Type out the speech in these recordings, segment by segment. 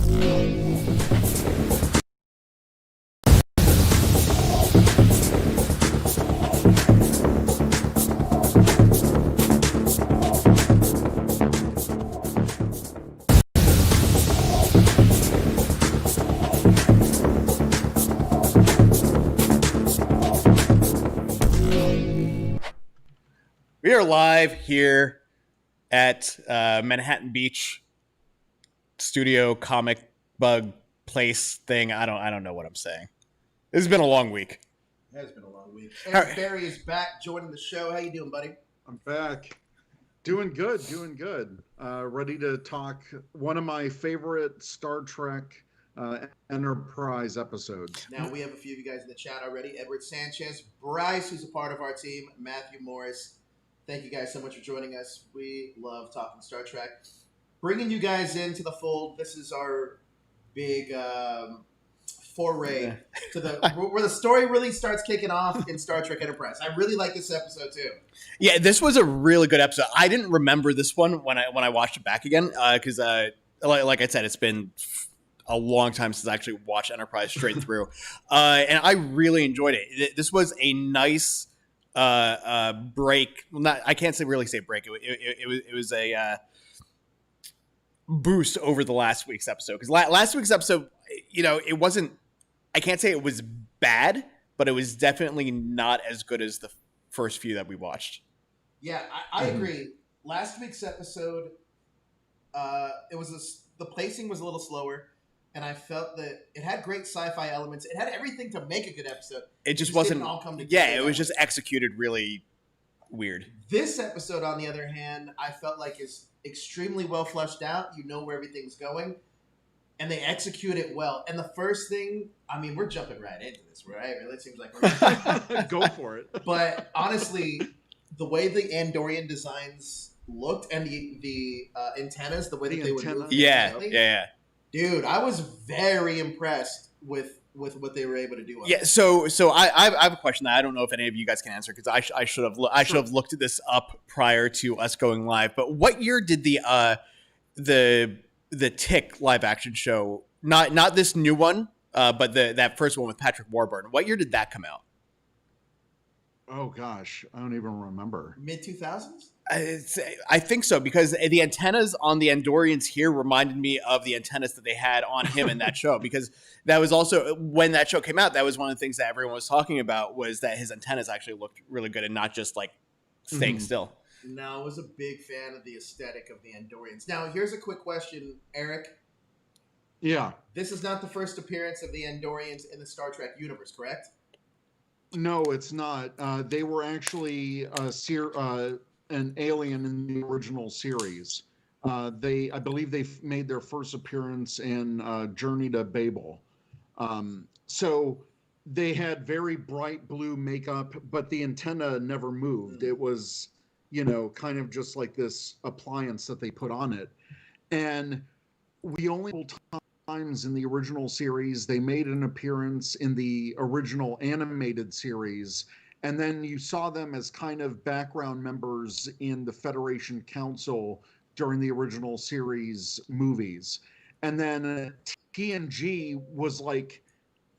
We are live here at Manhattan Beach studio comic bug place thing. I don't know what I'm saying. This has been a long week. It has been a long week. Eric Barry is back joining the show. How you doing, buddy? I'm back. Doing good. Ready to talk one of my favorite Star Trek Enterprise episodes. Now, we have a few of you guys in the chat already. Edward Sanchez, Bryce, who's a part of our team, Matthew Morris. Thank you guys so much for joining us. We love talking Star Trek. Bringing you guys into the fold. This is our big foray to where the story really starts kicking off in Star Trek Enterprise. I really like this episode too. Yeah, this was a really good episode. I didn't remember this one when I watched it back again because, like I said, it's been a long time since I actually watched Enterprise straight through, and I really enjoyed it. This was a nice break. Well, I can't really say break. It was a boost over the last week's episode because last week's episode, it wasn't. I can't say it was bad, but it was definitely not as good as the first few that we watched. Yeah, I agree. Last week's episode, the pacing was a little slower. And I felt that it had great sci-fi elements. It had everything to make a good episode. It just wasn't all come together. Yeah, it was just executed really weird. This episode, on the other hand, I felt like is extremely well fleshed out. You know where everything's going, and they execute it well. And the first thing, I mean, we're jumping right into this, right? It seems like we're go for it. But honestly, the way the Andorian designs looked and the antennas, the way that they would move, yeah. Dude, I was very impressed with what they were able to do. Yeah, so I have a question that I don't know if any of you guys can answer because I should have looked at this up prior to us going live. But what year did the Tick live action show, not this new one, but that first one with Patrick Warburton? What year did that come out? Oh gosh, I don't even remember. Mid-2000s? I think so because the antennas on the Andorians here reminded me of the antennas that they had on him in that show because that was also when that show came out. That was one of the things that everyone was talking about was that his antennas actually looked really good and not just like staying still. No, I was a big fan of the aesthetic of the Andorians. Now, here's a quick question, Eric. Yeah. This is not the first appearance of the Andorians in the Star Trek universe, correct? No, it's not. They were actually an alien in the original series. I believe they made their first appearance in Journey to Babel. So they had very bright blue makeup, but the antenna never moved. It was, kind of just like this appliance that they put on it. And we only times in the original series they made an appearance in the original animated series. And then you saw them as kind of background members in the Federation Council during the original series movies. And then TNG was like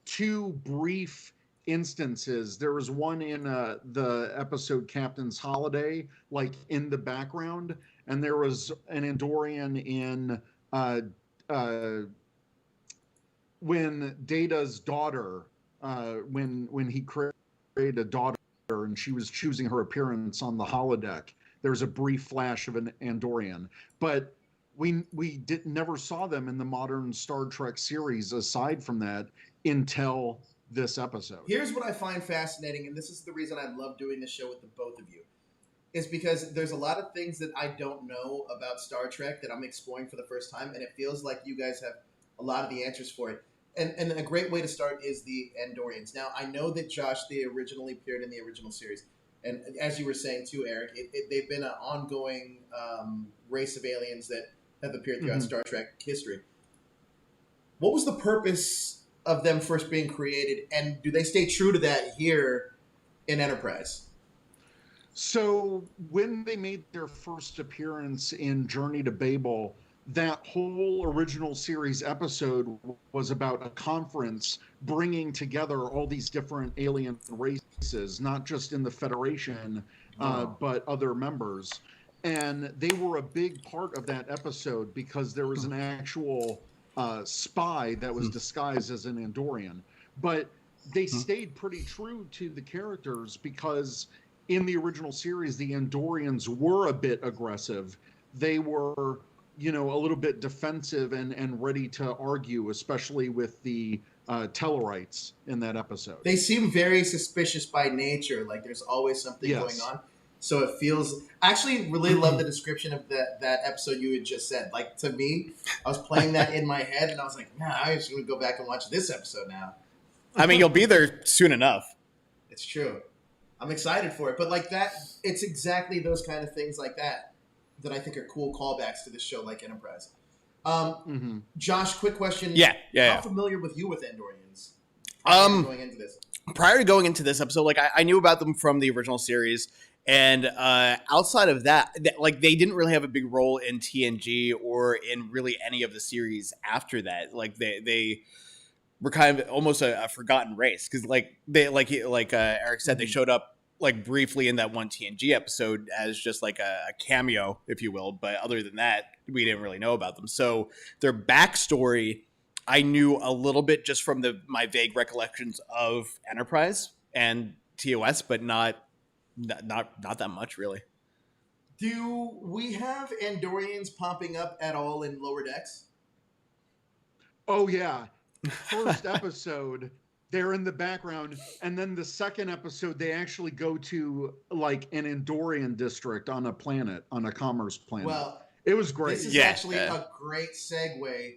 two brief instances. There was one in the episode Captain's Holiday, like in the background. And there was an Andorian in when Data's daughter, when he created a daughter and she was choosing her appearance on the holodeck, there was a brief flash of an Andorian, but we never saw them in the modern Star Trek series aside from that until this episode. Here's what I find fascinating, and this is the reason I love doing this show with the both of you, is because there's a lot of things that I don't know about Star Trek that I'm exploring for the first time, and it feels like you guys have a lot of the answers for it. And a great way to start is the Andorians. Now, I know that, Josh, they originally appeared in the original series. And as you were saying, too, Eric, they've been an ongoing race of aliens that have appeared throughout Star Trek history. What was the purpose of them first being created? And do they stay true to that here in Enterprise? So when they made their first appearance in Journey to Babel, that whole original series episode was about a conference bringing together all these different alien races, not just in the Federation, but other members. And they were a big part of that episode because there was an actual spy that was disguised as an Andorian. But they stayed pretty true to the characters because in the original series, the Andorians were a bit aggressive. They were, a little bit defensive and ready to argue, especially with the Tellarites in that episode. They seem very suspicious by nature. Like there's always something going on. So it feels. I actually really love the description of that episode you had just said. Like to me, I was playing that in my head, and I was like, "Nah, I'm just gonna go back and watch this episode now." I mean, you'll be there soon enough. It's true. I'm excited for it, but like that, it's exactly those kind of things like that I think are cool callbacks to the show, like Enterprise. Josh, quick question. Yeah. How familiar with you with Andorians? Going into this. Prior to going into this episode, like I knew about them from the original series. And outside of that, like they didn't really have a big role in TNG or in really any of the series after that. Like they were kind of almost a forgotten race because Eric said, they showed up like briefly in that one TNG episode as just like a cameo, if you will. But other than that, we didn't really know about them. So their backstory, I knew a little bit just from my vague recollections of Enterprise and TOS, but not that much, really. Do we have Andorians popping up at all in Lower Decks? Oh, yeah. First episode, they're in the background. And then the second episode, they actually go to like an Andorian district on a planet, on a commerce planet. Well, it was great. This is actually a great segue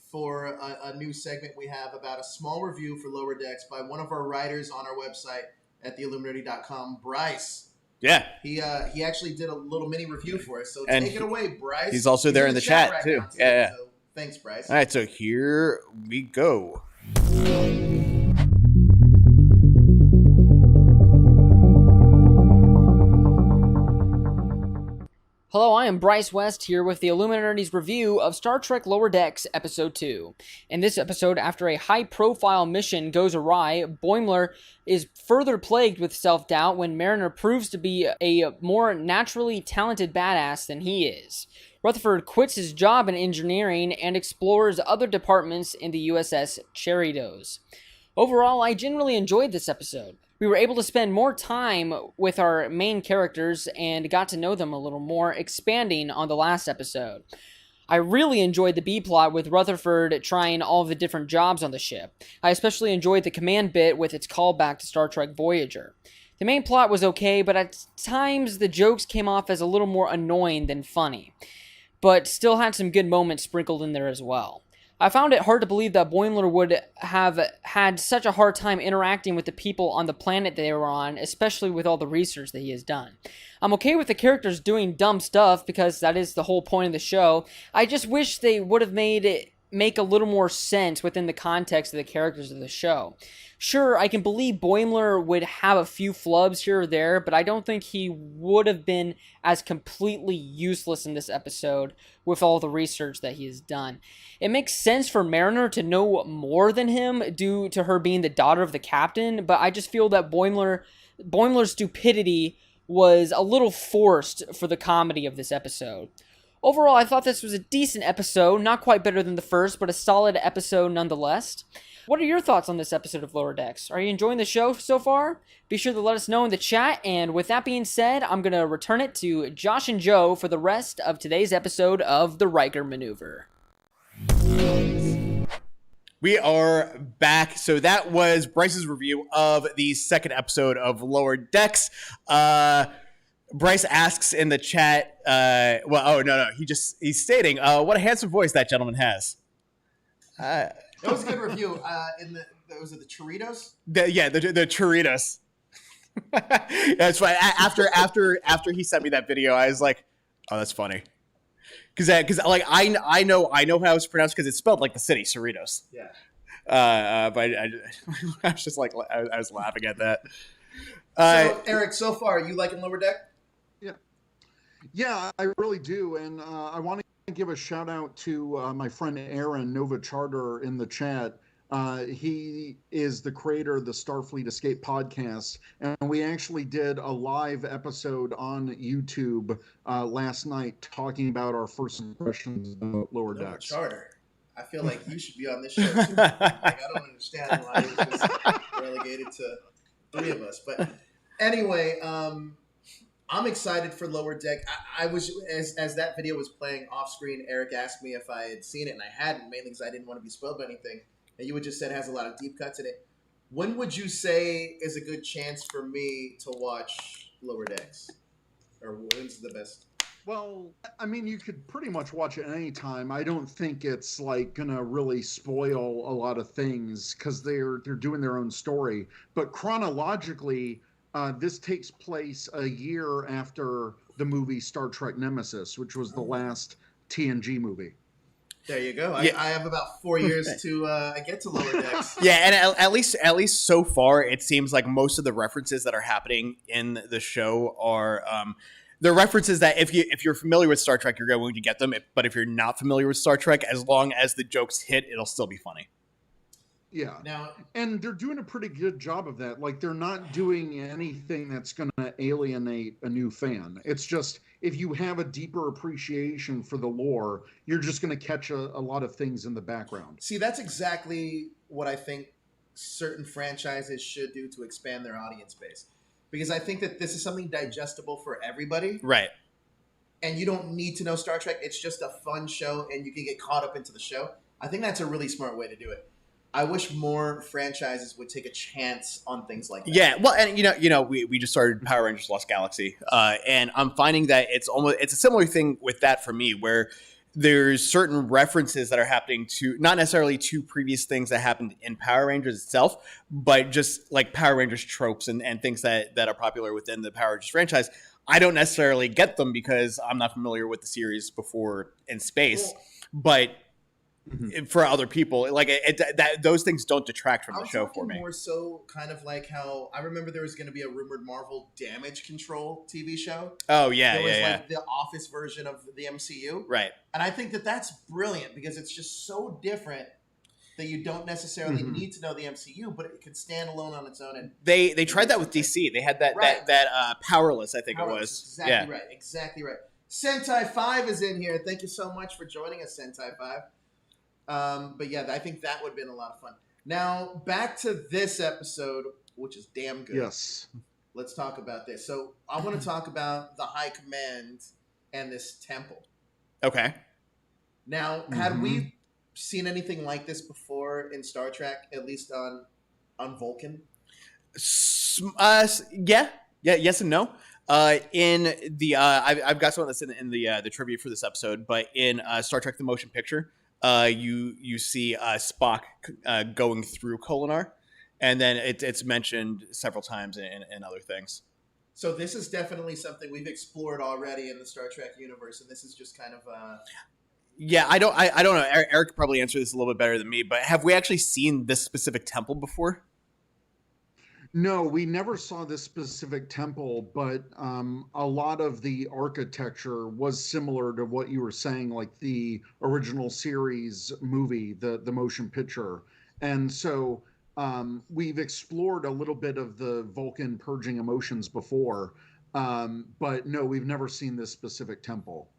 for a new segment we have about a small review for Lower Decks by one of our writers on our website at theilluminerdi.com, Bryce. Yeah. He actually did a little mini review for us, so take it away, Bryce. He's also there in the chat, right too. Yeah. So thanks, Bryce. All right, so here we go. Hello, I am Bryce West here with the Illuminerdi's review of Star Trek Lower Decks Episode 2. In this episode, after a high-profile mission goes awry, Boimler is further plagued with self-doubt when Mariner proves to be a more naturally talented badass than he is. Rutherford quits his job in engineering and explores other departments in the USS Cerritos. Overall, I generally enjoyed this episode. We were able to spend more time with our main characters and got to know them a little more, expanding on the last episode. I really enjoyed the B-plot with Rutherford trying all of the different jobs on the ship. I especially enjoyed the command bit with its callback to Star Trek Voyager. The main plot was okay, but at times the jokes came off as a little more annoying than funny, but still had some good moments sprinkled in there as well. I found it hard to believe that Boimler would have had such a hard time interacting with the people on the planet they were on, especially with all the research that he has done. I'm okay with the characters doing dumb stuff because that is the whole point of the show. I just wish they would have made it make a little more sense within the context of the characters of the show. Sure, I can believe Boimler would have a few flubs here or there, but I don't think he would have been as completely useless in this episode with all the research that he has done. It makes sense for Mariner to know more than him due to her being the daughter of the captain, but I just feel that Boimler's stupidity was a little forced for the comedy of this episode. Overall, I thought this was a decent episode, not quite better than the first, but a solid episode nonetheless. What are your thoughts on this episode of Lower Decks? Are you enjoying the show so far? Be sure to let us know in the chat, and with that being said, I'm going to return it to Josh and Joe for the rest of today's episode of the Riker Maneuver. We are back. So that was Bryce's review of the second episode of Lower Decks. Bryce asks in the chat, he's stating, what a handsome voice that gentleman has. It was a good review. Was it the Churritos? The Churritos. That's why after he sent me that video, I was like, oh, that's funny. Because like I know how it's pronounced because it's spelled like the city, Cerritos. Yeah. But I was just like I was laughing at that. So Eric, so far you liking Lower Deck? Yeah, I really do, and I want to to give a shout out to my friend Aaron Nova Charter in the chat. He is the creator of the Starfleet Escape podcast, and we actually did a live episode on YouTube last night talking about our first impressions of Lower Nova Decks. Charter. I feel like you should be on this show too. Like, I don't understand why it was just relegated to 3 of us. But anyway, I'm excited for Lower Deck. I was as that video was playing off screen. Eric asked me if I had seen it, and I hadn't, mainly because I didn't want to be spoiled by anything. And you had just said it has a lot of deep cuts in it. When would you say is a good chance for me to watch Lower Decks, or when's the best? Well, I mean, you could pretty much watch it any time. I don't think it's like gonna really spoil a lot of things because they're doing their own story. But chronologically, this takes place a year after the movie Star Trek Nemesis, which was the last TNG movie. There you go. Yeah. I have about 4 years to get to Lower Decks. Yeah, and at least so far, it seems like most of the references that are happening in the show are they're references that if you're familiar with Star Trek, you're going to get them. But if you're not familiar with Star Trek, as long as the jokes hit, it'll still be funny. Yeah. Now, and they're doing a pretty good job of that. Like, they're not doing anything that's going to alienate a new fan. It's just, if you have a deeper appreciation for the lore, you're just going to catch a lot of things in the background. see, that's exactly what I think certain franchises should do to expand their audience base. Because I think that this is something digestible for everybody. Right. And you don't need to know Star Trek. It's just a fun show, and you can get caught up into the show. I think that's a really smart way to do it. I wish more franchises would take a chance on things like that. Yeah, well, and we just started Power Rangers Lost Galaxy, and I'm finding that it's a similar thing with that for me, where there's certain references that are happening to not necessarily to previous things that happened in Power Rangers itself, but just like Power Rangers tropes and things that are popular within the Power Rangers franchise. I don't necessarily get them because I'm not familiar with the series before in space, but for other people, like those things don't detract from the show for me. More so, kind of like how I remember there was going to be a rumored Marvel Damage Control TV show. Oh yeah, there was yeah, like the Office version of the MCU, right? And I think that that's brilliant because it's just so different that you don't necessarily need to know the MCU, but it could stand alone on its own. And they tried that with DC. They had that Powerless, I think Powerless, it was. Exactly right. Sentai 5 is in here. Thank you so much for joining us, Sentai 5. But yeah, I think that would have been a lot of fun. Now, back to this episode, which is damn good. Yes. Let's talk about this. So I want to talk about the High Command and this temple. Okay. Now, had we seen anything like this before in Star Trek, at least on Vulcan? Yeah, yes and no. In the I've got some of this in the trivia for this episode, but in Star Trek: The Motion Picture, you see Spock going through Kolinar, and then it's mentioned several times in other things. So this is definitely something we've explored already in the Star Trek universe, and this is just kind of Yeah, I don't know. Eric could probably answer this a little bit better than me, but have we actually seen this specific temple before? No, we never saw this specific temple, but a lot of the architecture was similar to what you were saying, like the original series movie, the motion picture. And so we've explored a little bit of the Vulcan purging emotions before, but no, we've never seen this specific temple.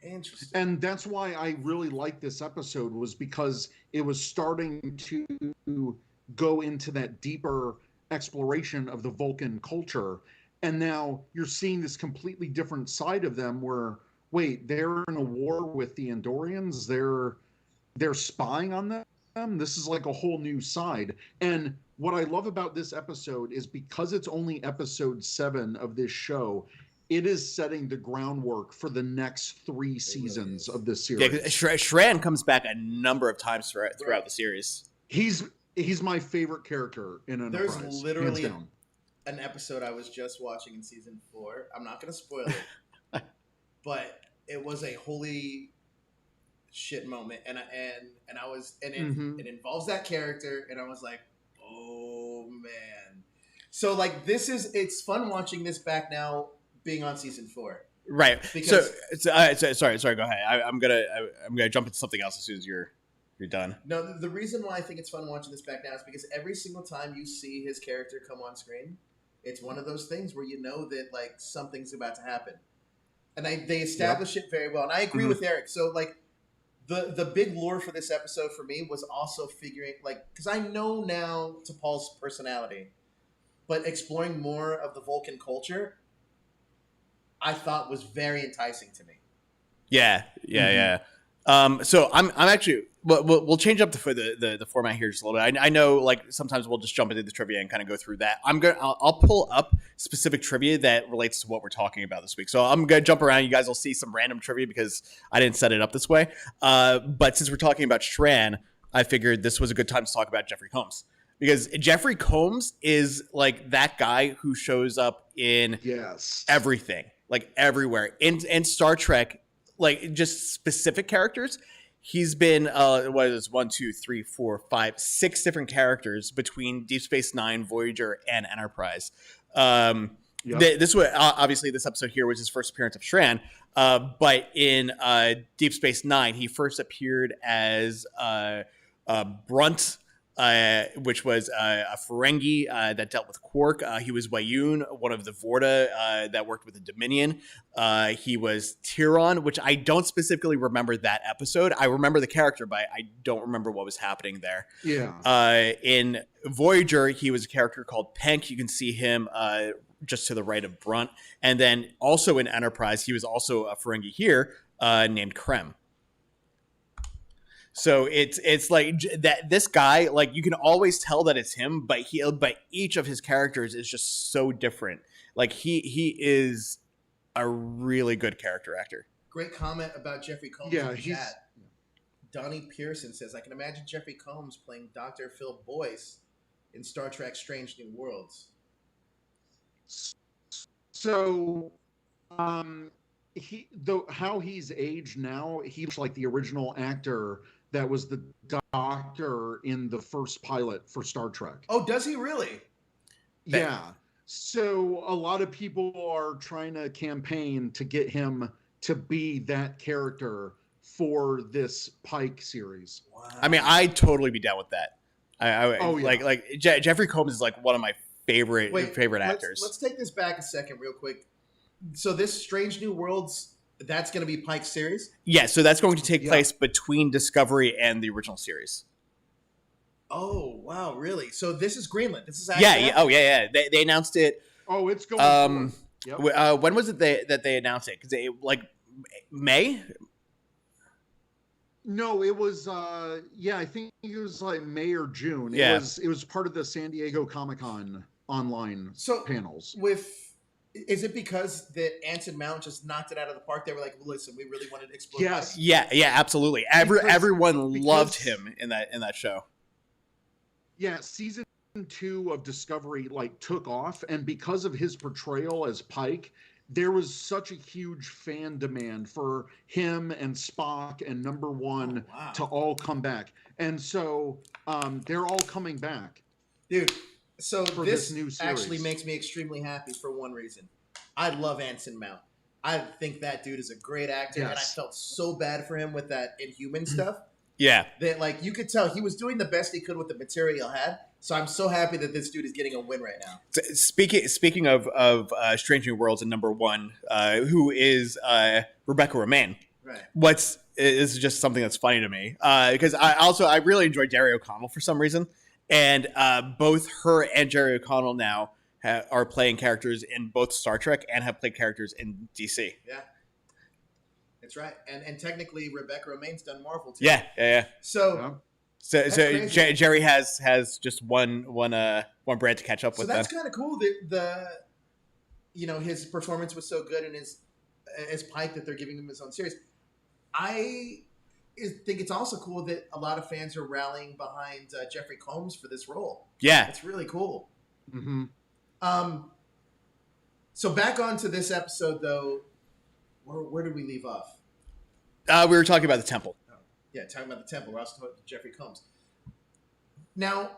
interesting. And that's why I really liked this episode, was because it was starting to go into that deeper exploration of the Vulcan culture, and now you're seeing this completely different side of them where, wait, they're in a war with the Andorians, they're spying on them. This is like a whole new side. And what I love about this episode is because it's only episode 7 of this show, it is setting the groundwork for the next 3 seasons of this series. Yeah, Shran comes back a number of times throughout the series. He's my favorite character in Enterprise. There's literally an episode I was just watching in season 4. I'm not going to spoil it, but it was a holy shit moment, and it involves that character, and I was like, oh man. So like it's fun watching this back now, being on season 4, Right. Because Sorry. Go ahead. I'm gonna jump into something else as soon as you're done. no, the reason why I think it's fun watching this back now is because every single time you see his character come on screen, it's one of those things where you know that like something's about to happen, and they establish it very well. And I agree with Eric. So like the big lure for this episode for me was also figuring like because I know now T'Pol's personality, but exploring more of the Vulcan culture, I thought was very enticing to me. Yeah. So I'm actually we'll change up the format here just a little bit. I know like sometimes we'll just jump into the trivia and kind of go through that. I'll pull up specific trivia that relates to what we're talking about this week. So I'm gonna jump around. You guys will see some random trivia because I didn't set it up this way. But since we're talking about Shran, I figured this was a good time to talk about Jeffrey Combs. Because Jeffrey Combs is like that guy who shows up in everything, like everywhere in Star Trek, like just specific characters. He's been what is 1, 2, 3, 4, 5, 6 different characters between Deep Space Nine, Voyager, and Enterprise. This was obviously this episode here was his first appearance of Shran, but in Deep Space Nine, he first appeared as Brunt. Which was a Ferengi that dealt with Quark. He was Wayun, one of the Vorta that worked with the Dominion. He was Tyron, which I don't specifically remember that episode. I remember the character, but I don't remember what was happening there. In Voyager, he was a character called Penk. You can see him just to the right of Brunt. And then also in Enterprise, he was also a Ferengi here named Krem. So it's like that. This guy, like you can always tell that it's him, but each of his characters is just so different. Like he is a really good character actor. Great comment about Jeffrey Combs in the chat. Donnie Pearson says, "I can imagine Jeffrey Combs playing Dr. Phil Boyce in Star Trek: Strange New Worlds." So, how he's aged now, he's like the original actor that was the doctor in the first pilot for Star Trek. Oh, does he really? Yeah. So a lot of people are trying to campaign to get him to be that character for this Pike series. Wow. I mean, I'd totally be down with that. Like Jeffrey Combs is like one of my favorite actors. Let's take this back a second real quick. So this Strange New Worlds, that's going to be Pike's series? Yeah, so that's going to take place between Discovery and the original series. Oh, wow, really? So this is Greenland. This is actually yeah. They announced it. Oh, it's going when was it that they announced it? Because like May? No, it was I think it was like May or June. Yeah. It was part of the San Diego Comic-Con online panels. Is it because that Anson Mount just knocked it out of the park? They were like, "Listen, we really wanted to explore." Yes. Yeah, absolutely. Everyone loved him in that show. Yeah, season 2 of Discovery like took off, and because of his portrayal as Pike, there was such a huge fan demand for him and Spock and Number One to all come back, and so they're all coming back, dude. So this new series actually makes me extremely happy for one reason. I love Anson Mount. I think that dude is a great actor, and I felt so bad for him with that Inhuman stuff. Yeah. That like you could tell he was doing the best he could with the material he had. So I'm so happy that this dude is getting a win right now. Speaking of Strange New Worlds and Number One, who is Rebecca Romaine. Right. Is just something that's funny to me because I really enjoy Jerry O'Connell for some reason. And both her and Jerry O'Connell now are playing characters in both Star Trek and have played characters in DC. Yeah, that's right. And technically, Rebecca Romaine's done Marvel too. Yeah. So Jerry has just one brand to catch up with. So that's kind of cool that his performance was so good and as Pike that they're giving him his own series. I think it's also cool that a lot of fans are rallying behind Jeffrey Combs for this role. Yeah. It's really cool. Mm-hmm. So back onto this episode, though, where did we leave off? We were talking about the temple. Oh, yeah, talking about the temple. We're also talking about Jeffrey Combs. Now,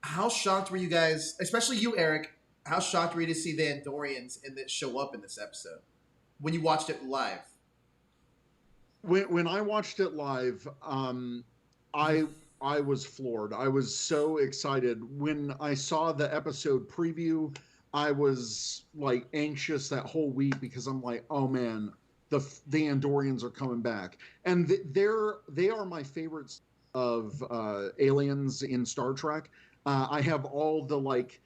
how shocked were you guys, especially you, Eric, how shocked were you to see the Andorians show up in this episode? when you watched it live? When I watched it live, I was floored. I was so excited when I saw the episode preview. I was like anxious that whole week because I'm like, oh man, the Andorians are coming back, and they are my favorites of aliens in Star Trek. I have all the like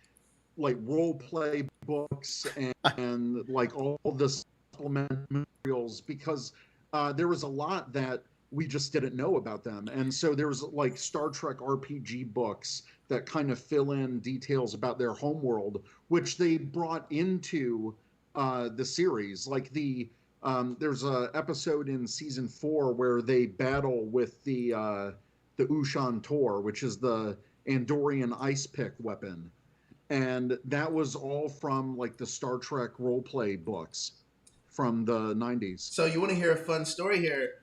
role play books and like all the supplement materials because there was a lot that we just didn't know about them. And so there's like Star Trek RPG books that kind of fill in details about their homeworld, which they brought into the series. Like there's a episode in season 4 where they battle with the Ushan Tor, which is the Andorian ice pick weapon. And that was all from like the Star Trek roleplay books from the 90s. So you want to hear a fun story here?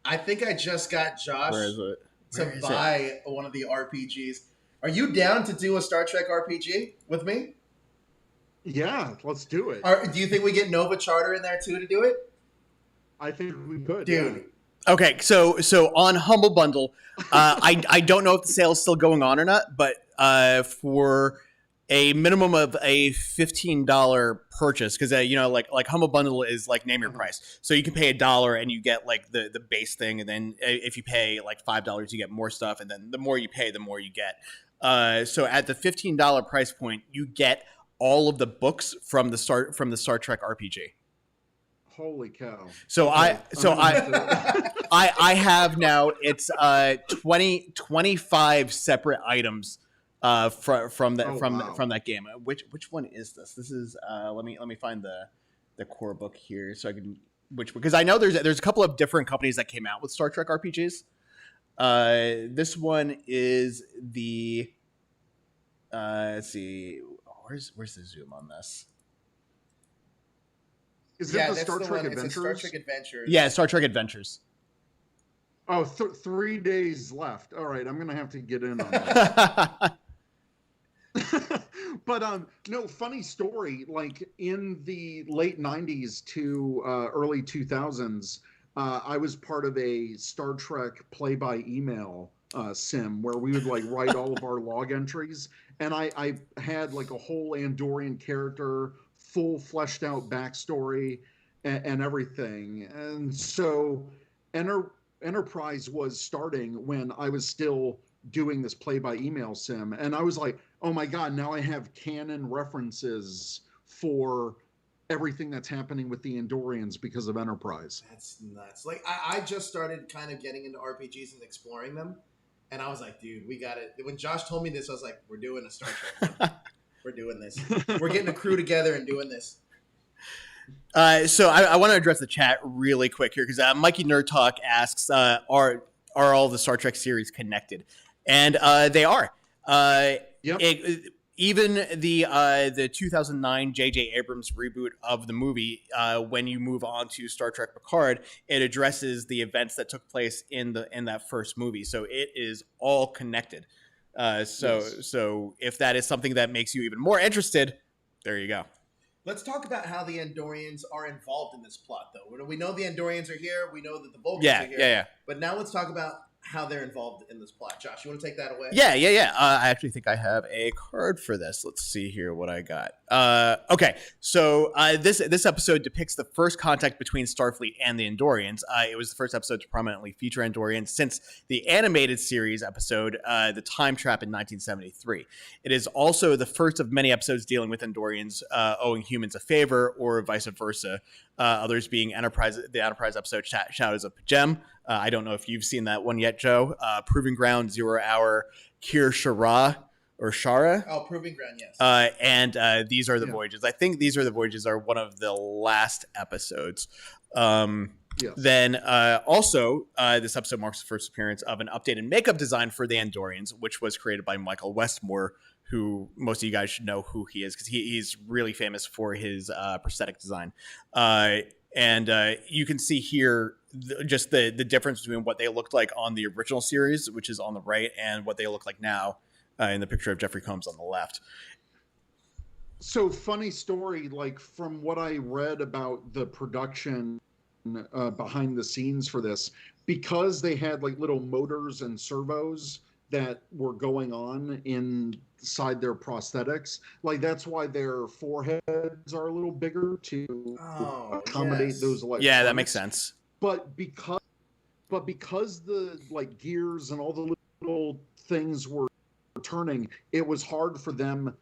I think I just got Josh to buy one of the RPGs. Are you down to do a Star Trek RPG with me? Yeah, let's do it. Do you think we get Nova Charter in there too to do it? I think we could, dude. Yeah. Okay, so on Humble Bundle, I don't know if the sale is still going on or not, but for a minimum of a $15 purchase, because like Humble Bundle is like name your price, so you can pay $1 and you get like the base thing, and then if you pay like $5 you get more stuff, and then the more you pay the more you get. So at the $15 price point you get all of the books from the Star Trek RPG. Holy cow. So okay. I have now, it's 25 separate items from that game. Which one is this? This is let me find the core book here so I can because I know there's a couple of different companies that came out with Star Trek RPGs. This one is the let's see, where's the zoom on this? Is it the Star Trek Adventures? Star Trek Adventures. Yeah, Star Trek Adventures. Oh, 3 days left. All right, I'm gonna have to get in on that. But no, funny story. Like in the late '90s to early 2000s, I was part of a Star Trek play-by-email sim where we would like write all of our log entries, and I had like a whole Andorian character, full fleshed out backstory, and everything. And so Enterprise was starting when I was still doing this play-by-email sim, and I was like, oh my god, now I have canon references for everything that's happening with the Andorians because of Enterprise. That's nuts. Like I just started kind of getting into RPGs and exploring them, and I was like, dude, we got it. When Josh told me this, I was like, we're doing a Star Trek one. We're doing this. We're getting a crew together and doing this. So I want to address the chat really quick here because Mikey Nerd Talk asks, are all the Star Trek series connected? And they are. Yep. Even the 2009 J.J. Abrams reboot of the movie, when you move on to Star Trek Picard, it addresses the events that took place in that first movie. So it is all connected. So if that is something that makes you even more interested, there you go. Let's talk about how the Andorians are involved in this plot, though. We know the Andorians are here. We know that the Vulcans are here. Yeah. But now let's talk about how they're involved in this plot. Josh, you want to take that away? Yeah. I actually think I have a card for this. Let's see here what I got. Okay, so this episode depicts the first contact between Starfleet and the Andorians. It was the first episode to prominently feature Andorians since the animated series episode, The Time Trap in 1973. It is also the first of many episodes dealing with Andorians owing humans a favor or vice versa. Others being the Enterprise episode Shadows of Pajem. I don't know if you've seen that one yet, Joe. Proving Ground, 0 Hour, Kir Shara or Shara. Oh, Proving Ground, yes. And These Are the Voyages. I think These Are the Voyages are one of the last episodes. Yes. Then also, this episode marks the first appearance of an updated makeup design for the Andorians, which was created by Michael Westmore, who most of you guys should know who he is because he's really famous for his prosthetic design. And you can see here just the difference between what they looked like on the original series, which is on the right, and what they look like now in the picture of Jeffrey Combs on the left. So funny story, like from what I read about the production behind the scenes for this, because they had like little motors and servos that were going on inside their prosthetics, like that's why their foreheads are a little bigger to Oh, accommodate yes. those Yeah, that makes electronics. sense. But because the like gears and all the little things were turning, it was hard for them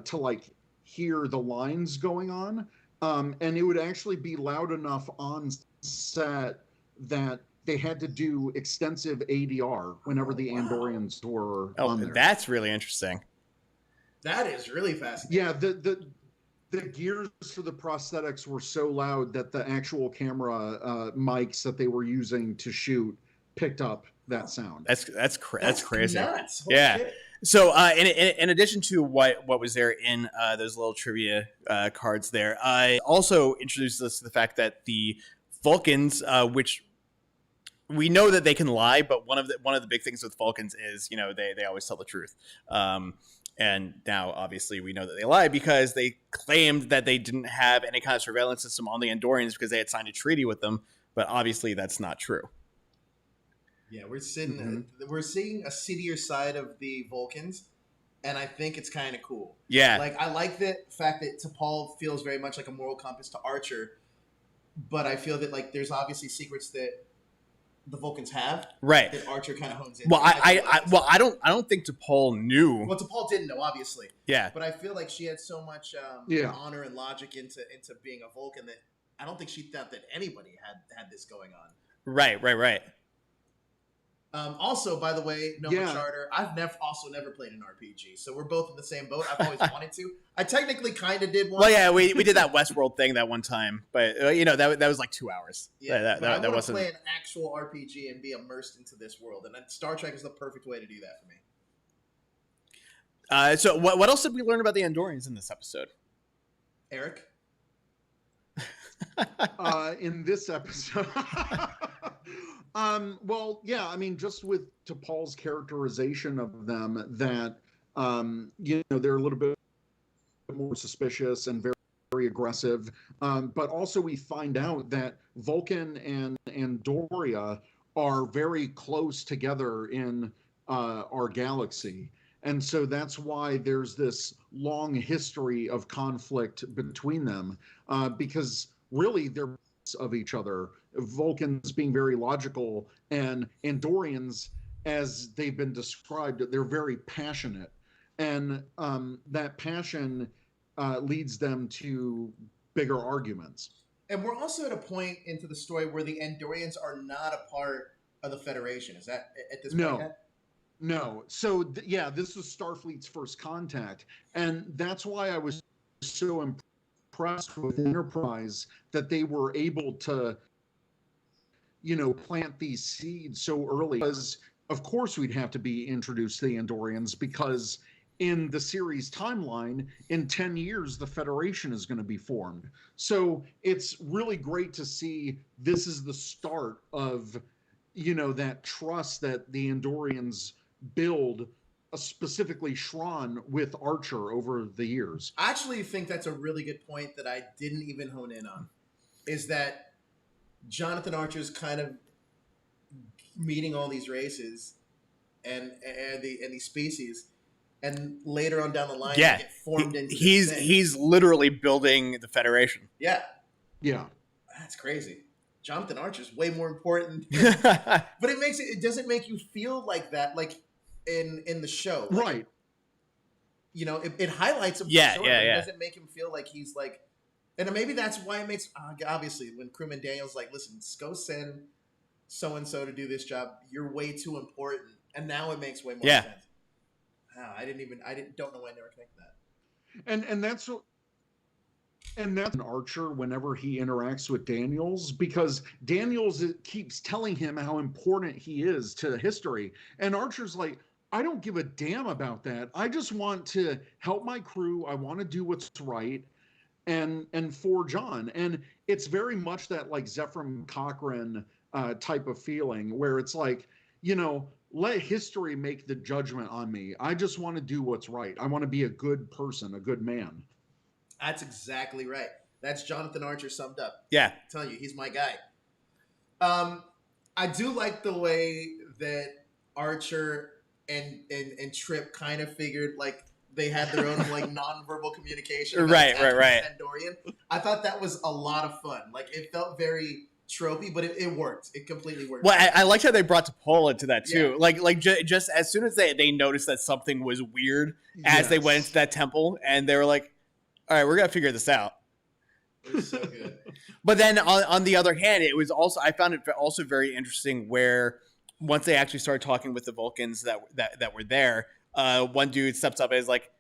to like hear the lines going on, and it would actually be loud enough on set that they had to do extensive ADR whenever Oh, the wow. Andorians were Oh, on there. that's really interesting. That is really fascinating. Yeah, the gears for the prosthetics were so loud that the actual camera mics that they were using to shoot picked up that sound. That's crazy. Nuts. Holy Yeah. shit. So, in addition to what was there in those little trivia cards there, also introduces us to the fact that the Vulcans, which we know that they can lie, but one of the big things with Vulcans is, they always tell the truth. And now, obviously, we know that they lie because they claimed that they didn't have any kind of surveillance system on the Andorians because they had signed a treaty with them. But obviously, that's not true. Yeah, we're seeing a seedier side of the Vulcans, and I think it's kind of cool. Yeah. Like, I like the fact that T'Pol feels very much like a moral compass to Archer, but I feel that like there's obviously secrets that the Vulcans have, right, that Archer kind of hones in. Well, I don't think T'Pol knew. Well, T'Pol didn't know, obviously. Yeah. But I feel like she had so much honor and logic into being a Vulcan that I don't think she thought that anybody had this going on. Right. Also, by the way, Nova Charter, I've never played an RPG, so we're both in the same boat. I've always wanted to. I technically kind of did one. Well, yeah, we did that Westworld thing that one time, but that was like 2 hours. Yeah, that I wasn't. Play an actual RPG and be immersed into this world, and Star Trek is the perfect way to do that for me. So what else did we learn about the Andorians in this episode? Eric? In this episode. Well, yeah, I mean, just with T'Pol's characterization of them, that they're a little bit more suspicious and very, very aggressive. But also, we find out that Vulcan and Andoria are very close together in our galaxy, and so that's why there's this long history of conflict between them, because really they're of each other. Vulcans being very logical, and Andorians, as they've been described, they're very passionate, and that passion leads them to bigger arguments. And we're also at a point into the story where the Andorians are not a part of the Federation. Is that at this point yet? No. So this was Starfleet's first contact, and that's why I was so impressed with Enterprise that they were able to plant these seeds so early, because of course we'd have to be introduced to the Andorians, because in the series timeline, in 10 years, the Federation is going to be formed. So it's really great to see this is the start of, that trust that the Andorians build, specifically Shran, with Archer over the years. I actually think that's a really good point that I didn't even hone in on, is that Jonathan Archer's kind of meeting all these races and these species, and later on down the line, yeah, get formed into. He's literally building the Federation. Yeah, that's crazy. Jonathan Archer's way more important, but it doesn't make you feel like that, like in the show, like, right? It highlights him. Yeah, for sure, It doesn't make him feel like he's like. And maybe that's why it makes, obviously, when Crewman Daniel's like, listen, go send so-and-so to do this job. You're way too important. And now it makes way more sense. I don't know why I never connected that. And that's an Archer whenever he interacts with Daniels, because Daniels keeps telling him how important he is to history. And Archer's like, I don't give a damn about that. I just want to help my crew. I want to do what's right. And for John, and it's very much that like Zephram Cochrane type of feeling, where it's like, let history make the judgment on me. I just want to do what's right. I want to be a good person, a good man. That's exactly right. That's Jonathan Archer summed up. Yeah. I'm telling you, he's my guy. I do like the way that Archer and Trip kind of figured like they had their own like nonverbal communication. Right. Andorian. I thought that was a lot of fun. Like it felt very tropey, but it worked. It completely worked. Well, I liked how they brought T'Pol into that too. Yeah. Just as soon as they noticed that something was weird as they went into that temple, and they were like, "All right, we're gonna figure this out." It was so good. But then on the other hand, it was also, I found it also very interesting where once they actually started talking with the Vulcans that were there, one dude steps up and is like,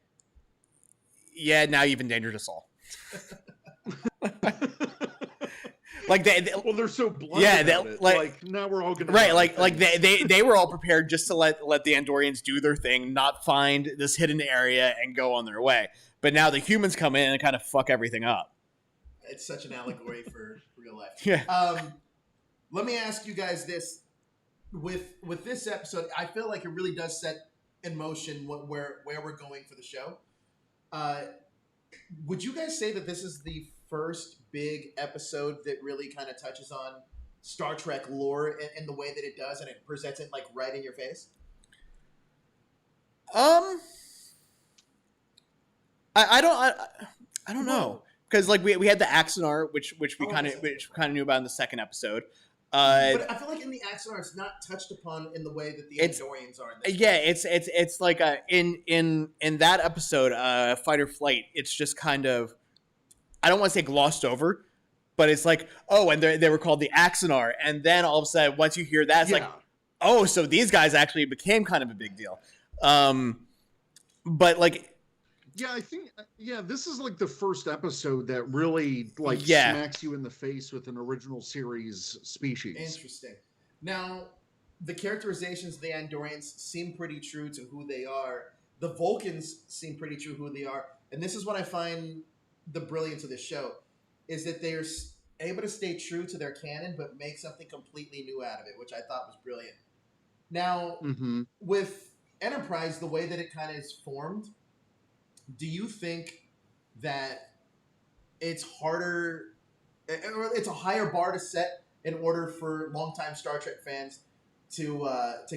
"Yeah, now you've endangered us all." Like they're so blunt about it. Like now we're all gonna they were all prepared just to let the Andorians do their thing, not find this hidden area and go on their way. But now the humans come in and kind of fuck everything up. It's such an allegory for real life. Yeah. Let me ask you guys this: with this episode, I feel like it really does set in motion where we're going for the show. Would you guys say that this is the first big episode that really kind of touches on Star Trek lore in the way that it does, and it presents it like right in your face? I don't know, because like we had the Axonar, which we kind of knew about in the second episode. But I feel like in the Axonar, it's not touched upon in the way that the Andorians are. In this it's like in that episode, Fight or Flight. It's just kind of, I don't want to say glossed over, but it's like, oh, and they were called the Axonar, and then all of a sudden, once you hear that, it's like, oh, so these guys actually became kind of a big deal. But like, yeah, I think this is like the first episode that really like smacks you in the face with an original series species. Interesting. Now, the characterizations of the Andorians seem pretty true to who they are. The Vulcans seem pretty true to who they are, and this is what I find the brilliance of this show, is that they're able to stay true to their canon but make something completely new out of it, which I thought was brilliant. Now, with Enterprise, the way that it kind of is formed, do you think that it's harder, or it's a higher bar to set in order for longtime Star Trek fans to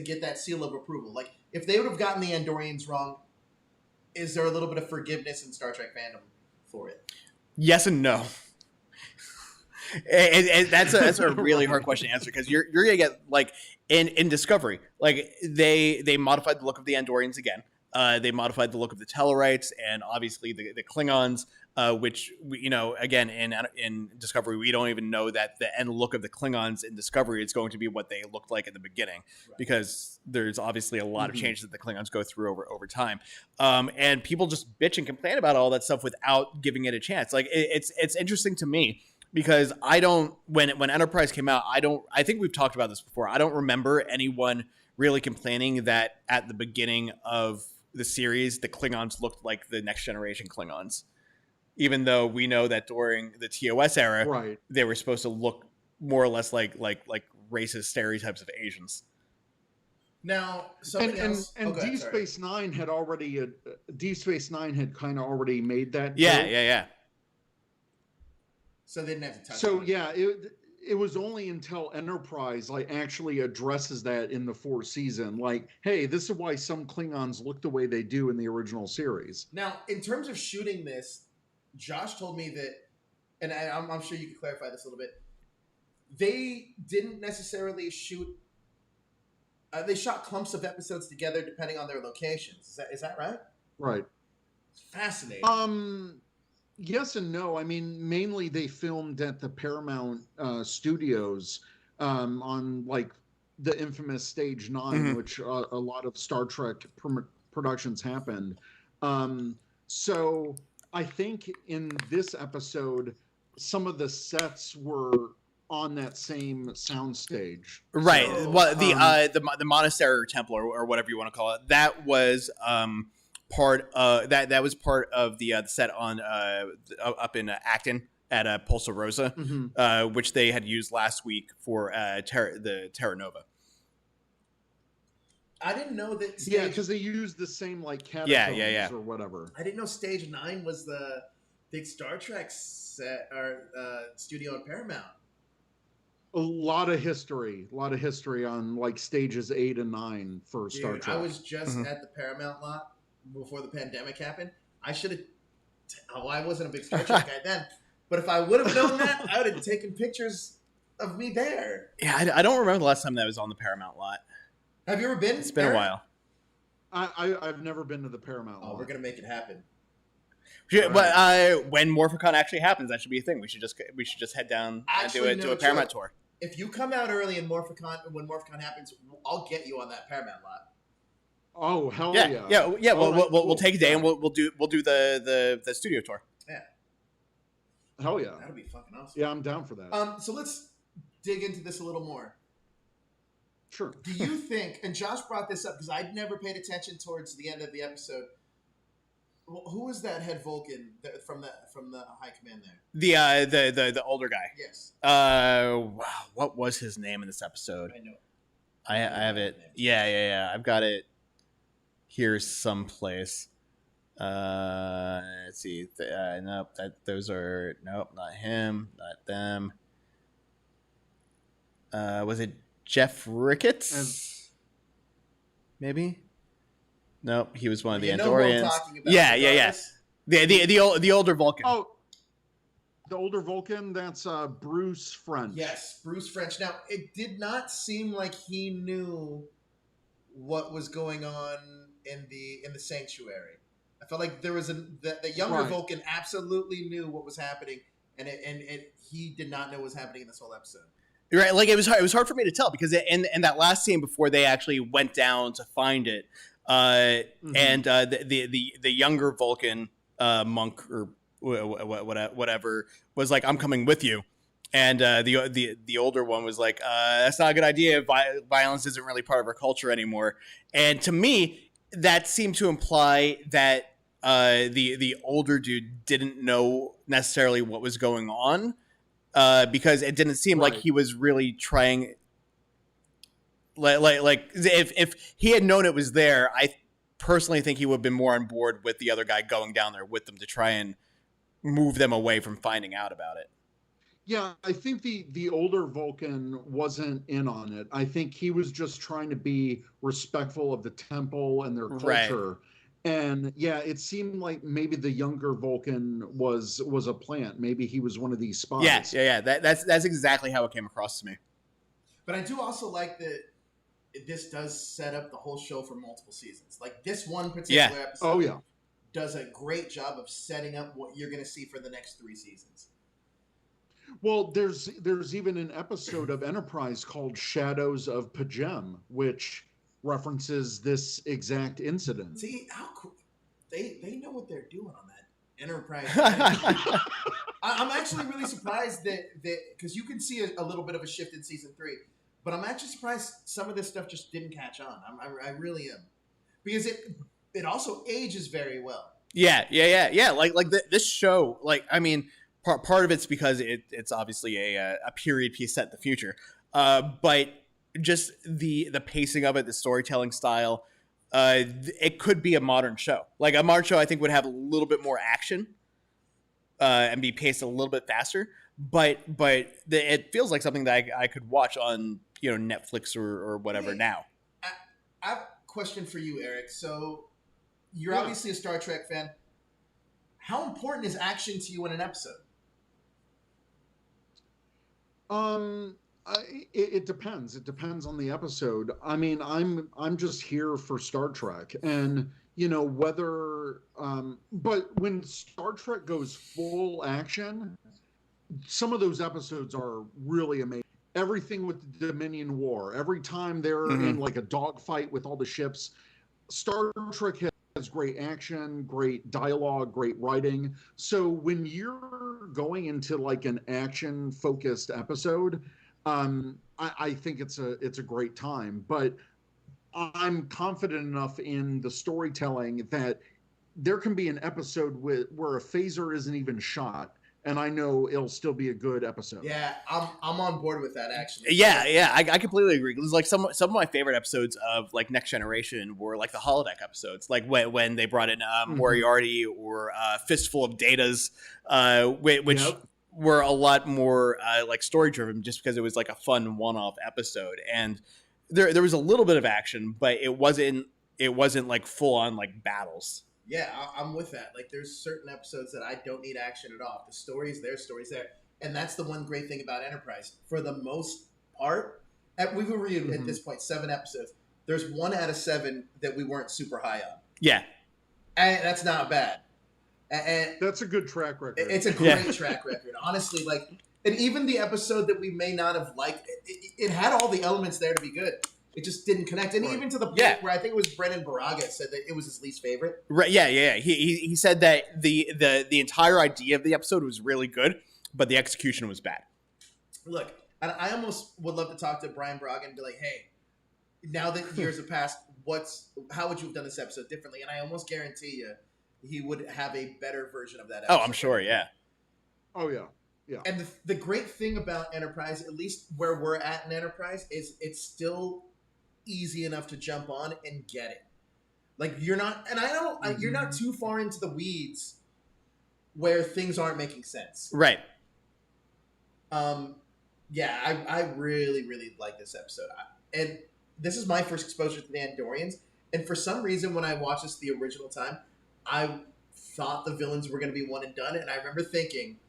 get that seal of approval? Like, if they would have gotten the Andorians wrong, is there a little bit of forgiveness in Star Trek fandom for it? Yes and no. And that's a really hard question to answer, because you're gonna get like in Discovery, like they modified the look of the Andorians again. They modified the look of the Tellarites and obviously the Klingons, which again in Discovery we don't even know that the end look of the Klingons in Discovery is going to be what they looked like in the beginning, because there's obviously a lot of changes that the Klingons go through over time, and people just bitch and complain about all that stuff without giving it a chance. Like it's interesting to me, because I don't, when Enterprise came out, I think we've talked about this before, I don't remember anyone really complaining that at the beginning of the series the Klingons looked like the Next Generation Klingons, even though we know that during the TOS era, they were supposed to look more or less like racist stereotypes of Asians. Now, Deep Space Nine had already Deep Space Nine had kind of already made that. Yeah. So they didn't have to touch. So it was only until Enterprise like actually addresses that in the fourth season, like, hey, this is why some Klingons look the way they do in the original series. Now, in terms of shooting this, Josh told me that, and I'm sure you can clarify this a little bit, they didn't necessarily shoot. They shot clumps of episodes together depending on their locations. Is that right? Right. Fascinating. Yes and no. I mean, mainly they filmed at the Paramount Studios on like the infamous Stage 9, which a lot of Star Trek productions happened. So I think in this episode, some of the sets were on that same soundstage. Right. So, well, the monastery or temple or whatever you want to call it, that was part that was part of the set on up in Acton at Pulsar Rosa, which they had used last week for the Terra Nova. I didn't know that. Because they used the same like catacombs or whatever. I didn't know Stage 9 was big Star Trek set or studio at Paramount. A lot of history on like stages 8 and 9 for Star Dude, Trek. I was just at the Paramount lot before the pandemic happened. I should have. Oh, I wasn't a big Star Trek guy then, but if I would have known that, I would have taken pictures of me there. Yeah, I don't remember the last time that was on the Paramount lot. Have you ever been? It's been a while. I've never been to the Paramount lot. We're gonna make it happen. Yeah, but when Morphicon actually happens, that should be a thing. We should just head down and do a Paramount tour. If you come out early in Morphicon, when Morphicon happens, I'll get you on that Paramount lot. Oh hell yeah! We'll take a day and we'll do the studio tour. Yeah. Hell yeah! That'll be fucking awesome. Yeah, I'm down for that. So let's dig into this a little more. Sure. Do you think? And Josh brought this up because I'd never paid attention towards the end of the episode. Who was that head Vulcan from the high command there? The older guy. Yes. What was his name in this episode? I know. I have it. Yeah. I've got it here someplace. Let's see. Nope. Those are not him, not them. Was it Jeff Ricketts? Maybe. Nope, he was one of the Andorians. Yeah. The older Vulcan. Oh, the older Vulcan. That's Bruce French. Yes, Bruce French. Now, it did not seem like he knew what was going on in the sanctuary. I felt like there was the younger Vulcan absolutely knew what was happening, and he did not know what was happening in this whole episode. Right, like it was hard for me to tell because in that last scene before they actually went down to find it. And the younger Vulcan monk or whatever was like, "I'm coming with you," and the older one was like, "That's not a good idea. Violence isn't really part of our culture anymore." And to me, that seemed to imply that the older dude didn't know necessarily what was going on because it didn't seem like he was really trying. Like if he had known it was there, I personally think he would have been more on board with the other guy going down there with them to try and move them away from finding out about it. Yeah, I think the older Vulcan wasn't in on it. I think he was just trying to be respectful of the temple and their culture. Right. And yeah, it seemed like maybe the younger Vulcan was a plant. Maybe he was one of these spies. Yeah. That's exactly how it came across to me. But I do also like that this does set up the whole show for multiple seasons. Like this one particular episode does a great job of setting up what you're going to see for the next 3 seasons. Well, there's even an episode of Enterprise called Shadows of Pajem, which references this exact incident. See, how cool. They know what they're doing on that Enterprise. I'm actually really surprised that because you can see a little bit of a shift in season 3. But I'm actually surprised some of this stuff just didn't catch on. I really am, because it also ages very well. Yeah. Like this show, like I mean, part of it's because it's obviously a period piece set in the future, but just the pacing of it, the storytelling style, it could be a modern show. Like a modern show, I think would have a little bit more action, and be paced a little bit faster. But it feels like something that I could watch on Netflix or whatever now. I have a question for you, Eric. So you're obviously a Star Trek fan. How important is action to you in an episode? It depends. It depends on the episode. I mean, I'm just here for Star Trek, and whether. But when Star Trek goes full action, some of those episodes are really amazing. Everything with the Dominion War, every time they're in like a dogfight with all the ships, Star Trek has great action, great dialogue, great writing. So when you're going into like an action-focused episode, I think it's a great time. But I'm confident enough in the storytelling that there can be an episode where a phaser isn't even shot, and I know it'll still be a good episode. Yeah, I'm on board with that actually. Yeah, I completely agree. It was like some of my favorite episodes of like Next Generation were like the holodeck episodes, like when they brought in Moriarty or Fistful of Datas, which were a lot more like story driven, just because it was like a fun one-off episode, and there was a little bit of action, but it wasn't like full on like battles. Yeah, I'm with that. Like, there's certain episodes that I don't need action at all. The story's there, and that's the one great thing about Enterprise. For the most part, we've reviewed at this point 7 episodes. There's 1 out of 7 that we weren't super high on. Yeah, and that's not bad. And that's a good track record. It's a great track record, honestly. Like, and even the episode that we may not have liked, it had all the elements there to be good. It just didn't connect, and even to the point where I think it was Brendan Baraga said that it was his least favorite. Right? Yeah. He said that the entire idea of the episode was really good, but the execution was bad. Look, I almost would love to talk to Brian Baraga and be like, "Hey, now that years have passed, how would you have done this episode differently?" And I almost guarantee you, he would have a better version of that episode. Oh, I'm sure. Yeah. Oh yeah. Yeah. And the great thing about Enterprise, at least where we're at in Enterprise, is it's still easy enough to jump on and get it. Like, you're not, and I don't, you're not too far into the weeds where things aren't making sense. Right. Yeah, I really, really like this episode. And this is my first exposure to the Andorians. And for some reason, when I watched this the original time, I thought the villains were going to be one and done. And I remember thinking,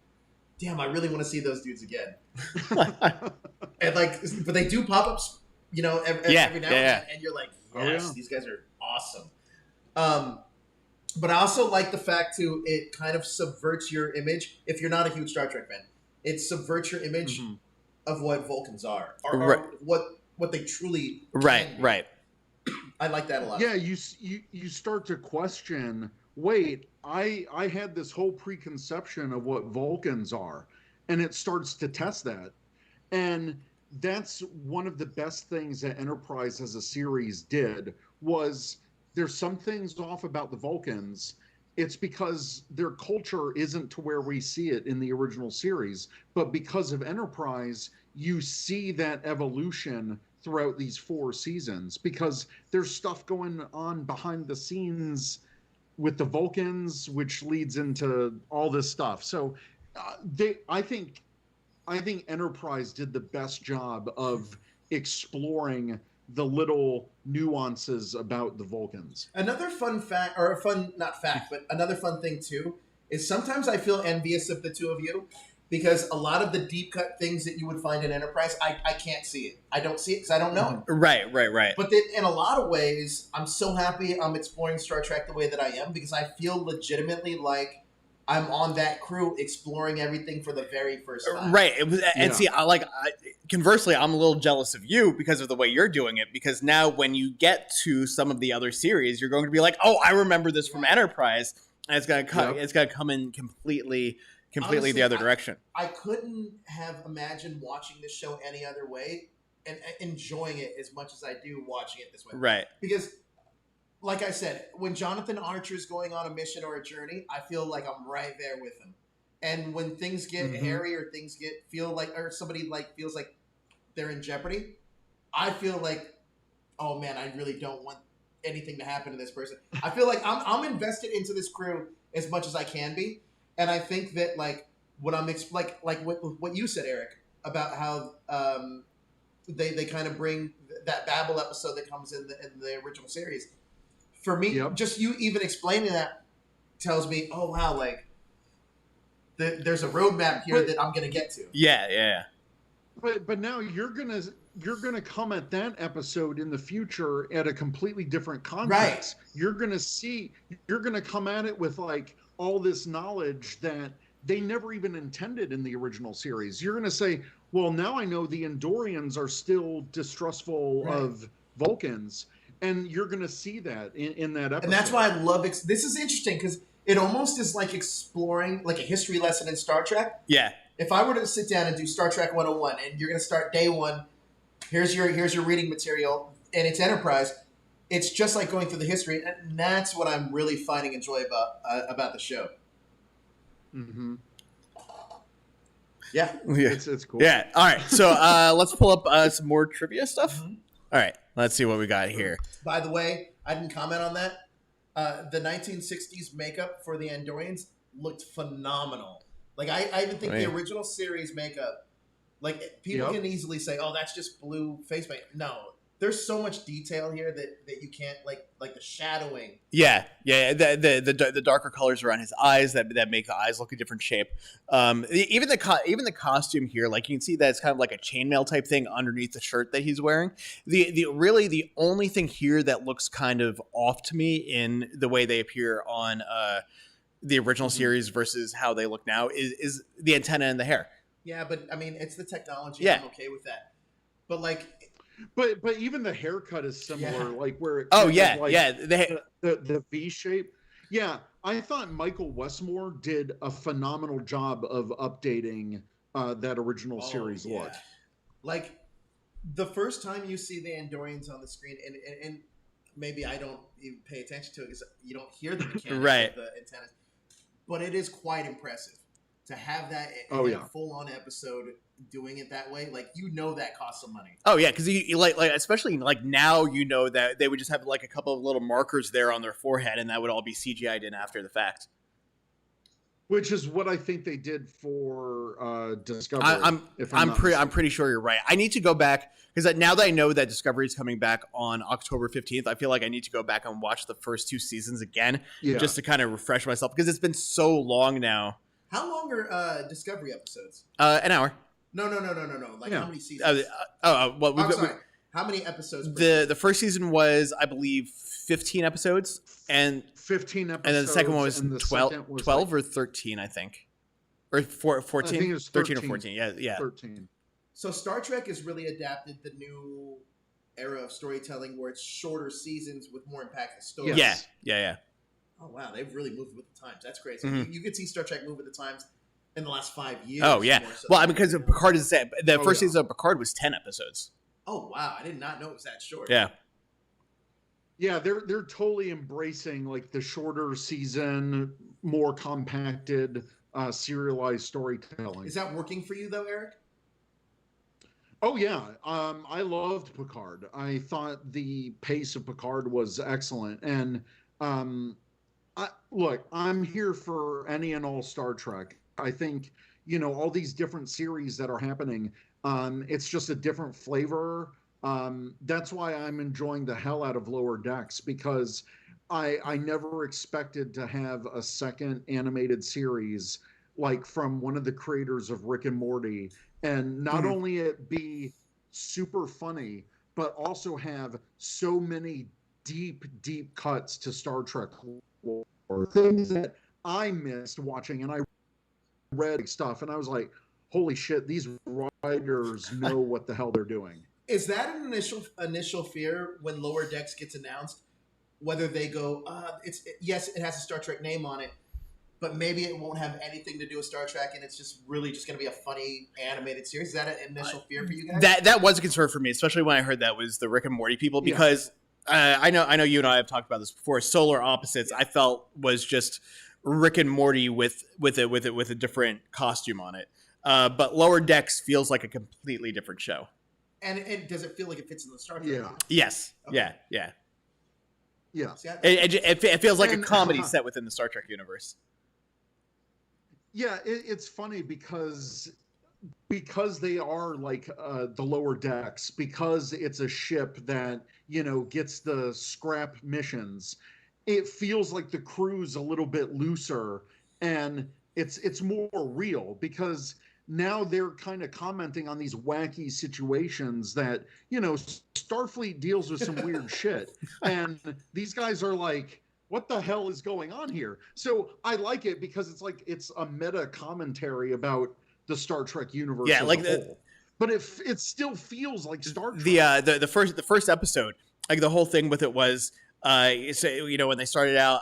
damn, I really want to see those dudes again. And like, but they do pop ups, you know, every now and then, and you're like, yes, these guys are awesome. But I also like the fact too, it kind of subverts your image. If you're not a huge Star Trek fan, it subverts your image of what Vulcans are, or what they truly can be. Right. I like that a lot. Yeah, you start to question. Wait, I had this whole preconception of what Vulcans are, and it starts to test that. And that's one of the best things that Enterprise as a series did, was there's some things off about the Vulcans. It's because their culture isn't to where we see it in the original series, but because of Enterprise, you see that evolution throughout these 4 seasons, because there's stuff going on behind the scenes with the Vulcans, which leads into all this stuff. So I think Enterprise did the best job of exploring the little nuances about the Vulcans. Another fun fact, or not fact, but another fun thing too, is sometimes I feel envious of the two of you, because a lot of the deep cut things that you would find in Enterprise, I can't see it. I don't see it because I don't know it. Right. But then in a lot of ways, I'm so happy I'm exploring Star Trek the way that I am, because I feel legitimately like I'm on that crew exploring everything for the very first time. Right. And see, conversely, I'm a little jealous of you because of the way you're doing it, because now when you get to some of the other series, you're going to be like, oh, I remember this from Enterprise, and it's going to come in completely honestly, the other direction. I couldn't have imagined watching this show any other way and enjoying it as much as I do watching it this way. Right. Because, like I said, when Jonathan Archer's going on a mission or a journey, I feel like I'm right there with him. And when things get hairy or things or somebody like feels like they're in jeopardy, I feel like, oh man, I really don't want anything to happen to this person. I feel like I'm invested into this crew as much as I can be. And I think that like what I'm like what you said, Eric, about how they kind of bring that Babel episode that comes in the original series. For me, just you even explaining that tells me, oh wow, like there's a roadmap here that I'm gonna get to. Yeah. But now you're gonna come at that episode in the future at a completely different context. Right. You're gonna come at it with like all this knowledge that they never even intended in the original series. You're going to say, well, now I know the Andorians are still distrustful of Vulcans, and you're going to see that in that episode. And that's why I love it. This is interesting because it almost is like exploring like a history lesson in Star Trek. Yeah. If I were to sit down and do Star Trek 101 and you're going to start day one, here's your reading material, and it's Enterprise. It's just like going through the history, and that's what I'm really finding enjoy about the show. Mm-hmm. Yeah. It's cool. Yeah. All right. So let's pull up some more trivia stuff. Mm-hmm. All right. Let's see what we got here. By the way, I didn't comment on that. The 1960s makeup for the Andorians looked phenomenal. Like I even think the original series makeup, like people can easily say, "Oh, that's just blue face paint." No, there's so much detail here that you can't like the shadowing. Yeah. The darker colors around his eyes that make the eyes look a different shape. Even the costume here, like you can see that it's kind of like a chainmail type thing underneath the shirt that he's wearing. The only thing here that looks kind of off to me in the way they appear on the original series versus how they look now is the antenna and the hair. Yeah, but I mean, it's the technology. Yeah. I'm okay with that. But like, but even the haircut is similar, like where it the V shape. Yeah, I thought Michael Westmore did a phenomenal job of updating that original series look. Like the first time you see the Andorians on the screen, and maybe I don't even pay attention to it because you don't hear the mechanics of the antennas, but it is quite impressive to have that in a full-on episode doing it that way. Like, you know, that costs some money. Oh yeah, because you like especially like now, you know, that they would just have like a couple of little markers there on their forehead, and that would all be CGI'd in after the fact. Which is what I think they did for Discovery. I'm pretty sure you're right. I need to go back because now that I know that Discovery is coming back on October 15th, I feel like I need to go back and watch the first 2 seasons again just to kind of refresh myself because it's been so long now. How long are Discovery episodes? An hour. No. Like how many seasons? Well, I'm sorry. How many episodes? The first season was, I believe, 15 episodes, and 15 episodes, and then the second one was 12 or 13, I think, or 14. I think it was 13 or 14. Yeah. 13. So Star Trek has really adapted the new era of storytelling, where it's shorter seasons with more impactful stories. Yeah. Oh wow, they've really moved with the times. That's crazy. You could see Star Trek move with the times in the last 5 years. Oh yeah. So. Well, because Picard is the first season of Picard was 10 episodes. Oh wow, I did not know it was that short. Yeah. Yeah, they're totally embracing like the shorter season, more compacted, serialized storytelling. Is that working for you though, Eric? Oh yeah, I loved Picard. I thought the pace of Picard was excellent, and look, I'm here for any and all Star Trek. I think, you know, all these different series that are happening, it's just a different flavor. That's why I'm enjoying the hell out of Lower Decks, because I never expected to have a second animated series like from one of the creators of Rick and Morty, and not only it be super funny, but also have so many deep cuts to Star Trek or things that I missed watching, and I read stuff and I was like, holy shit, these writers know what the hell they're doing. Is that an initial fear when Lower Decks gets announced, whether they go, yes, it has a Star Trek name on it, but maybe it won't have anything to do with Star Trek, and it's just really just going to be a funny animated series? Is that an initial fear for you guys? That was a concern for me, especially when I heard that was the Rick and Morty people, because I know you and I have talked about this before. Solar Opposites, I felt, was just Rick and Morty with a different costume on it. But Lower Decks feels like a completely different show. And does it feel like it fits in the Star Trek? Yeah. Yes. Okay. Yeah. See, It feels like a comedy set within the Star Trek universe. Yeah, it's funny because they are like the Lower Decks, because it's a ship that, you know, gets the scrap missions. It feels like the crew's a little bit looser, and it's more real, because now they're kind of commenting on these wacky situations that, you know, Starfleet deals with some weird shit, and these guys are like, what the hell is going on here? So I like it because it's like it's a meta commentary about the Star Trek universe as a whole. But it still feels like Star Trek. The first episode, like the whole thing with it was, so, you know, when they started out,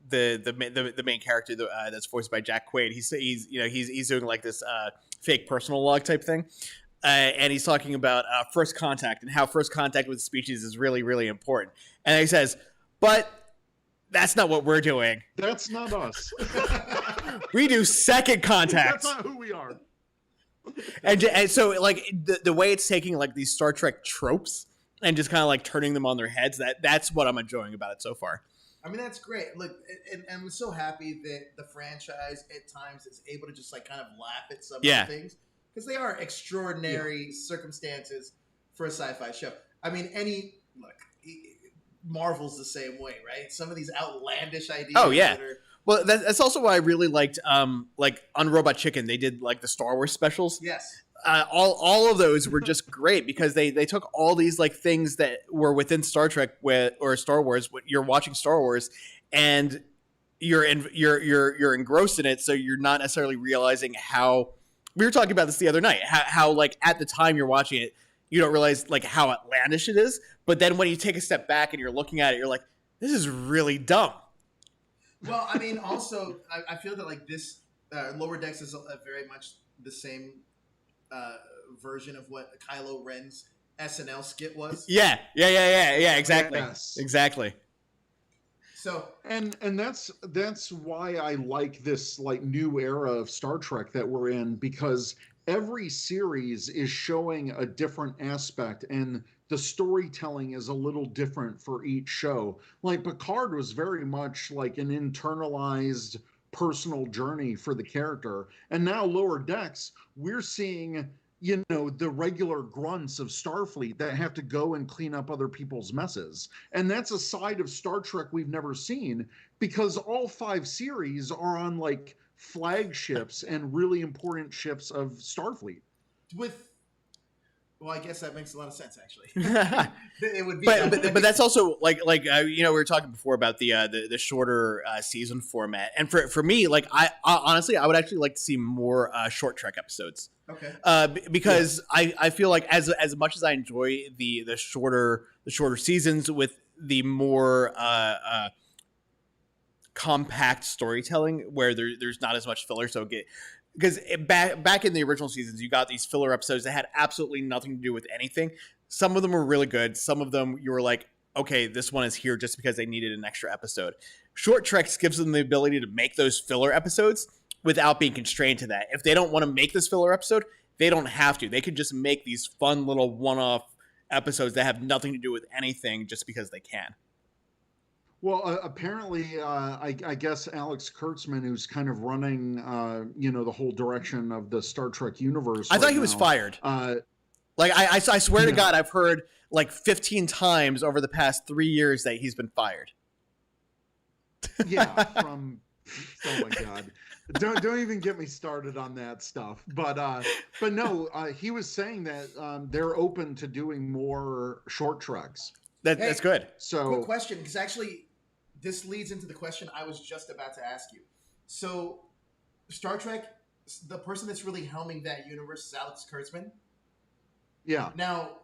the main character that's voiced by Jack Quaid, he's doing like this fake personal log type thing, and he's talking about first contact and how first contact with the species is really, really important. And he says, but that's not what we're doing. That's not us. We do second contact. That's not who we are. And so like the way it's taking like these Star Trek tropes and just kind of like turning them on their heads, that's what I'm enjoying about it so far. I mean, that's great. Look, and I'm so happy that the franchise at times is able to just like kind of laugh at some of the things, because they are extraordinary circumstances for a sci-fi show. I mean, Marvel's the same way, right? Some of these outlandish ideas. Oh yeah. Well, that's also why I really liked, like on Robot Chicken, they did like the Star Wars specials. Yes. All of those were just great because they took all these like things that were within Star Trek or Star Wars. You're watching Star Wars, and you're engrossed in it, so you're not necessarily realizing how. We were talking about this the other night. How like at the time you're watching it, you don't realize like how outlandish it is. But then when you take a step back and you're looking at it, you're like, this is really dumb. Well, I mean, also I feel that like this Lower Decks is very much the same version of what Kylo Ren's SNL skit was. Yeah, exactly. Yes. Exactly. So and that's why I like this like new era of Star Trek that we're in, because every series is showing a different aspect, and the storytelling is a little different for each show. Like Picard was very much like an internalized personal journey for the character, and now Lower Decks, we're seeing, you know, the regular grunts of Starfleet that have to go and clean up other people's messes. And that's a side of Star Trek we've never seen, because all 5 series are on like flagships and really important ships of Starfleet. Well, I guess that makes a lot of sense, actually. It would be, but that's also like you know, we were talking before about the shorter season format, and for me, like I honestly I would actually like to see more short Trek episodes. Okay. Because I feel like as much as I enjoy the shorter seasons with the more compact storytelling where there's not as much filler, because back in the original seasons, you got these filler episodes that had absolutely nothing to do with anything. Some of them were really good. Some of them you were like, okay, this one is here just because they needed an extra episode. Short Treks gives them the ability to make those filler episodes without being constrained to that. If they don't want to make this filler episode, they don't have to. They could just make these fun little one-off episodes that have nothing to do with anything just because they can. Well, apparently, I guess Alex Kurtzman, who's kind of running, you know, the whole direction of the Star Trek universe. I thought he was fired. Like, I swear to God, I've heard like 15 times over the past 3 years that he's been fired. Yeah, from, oh my God. Don't even get me started on that stuff. But no, he was saying that they're open to doing more short treks. That's good. So, quick question, because actually, this leads into the question I was just about to ask you. So, Star Trek, the person that's really helming that universe is Alex Kurtzman. Yeah. Now,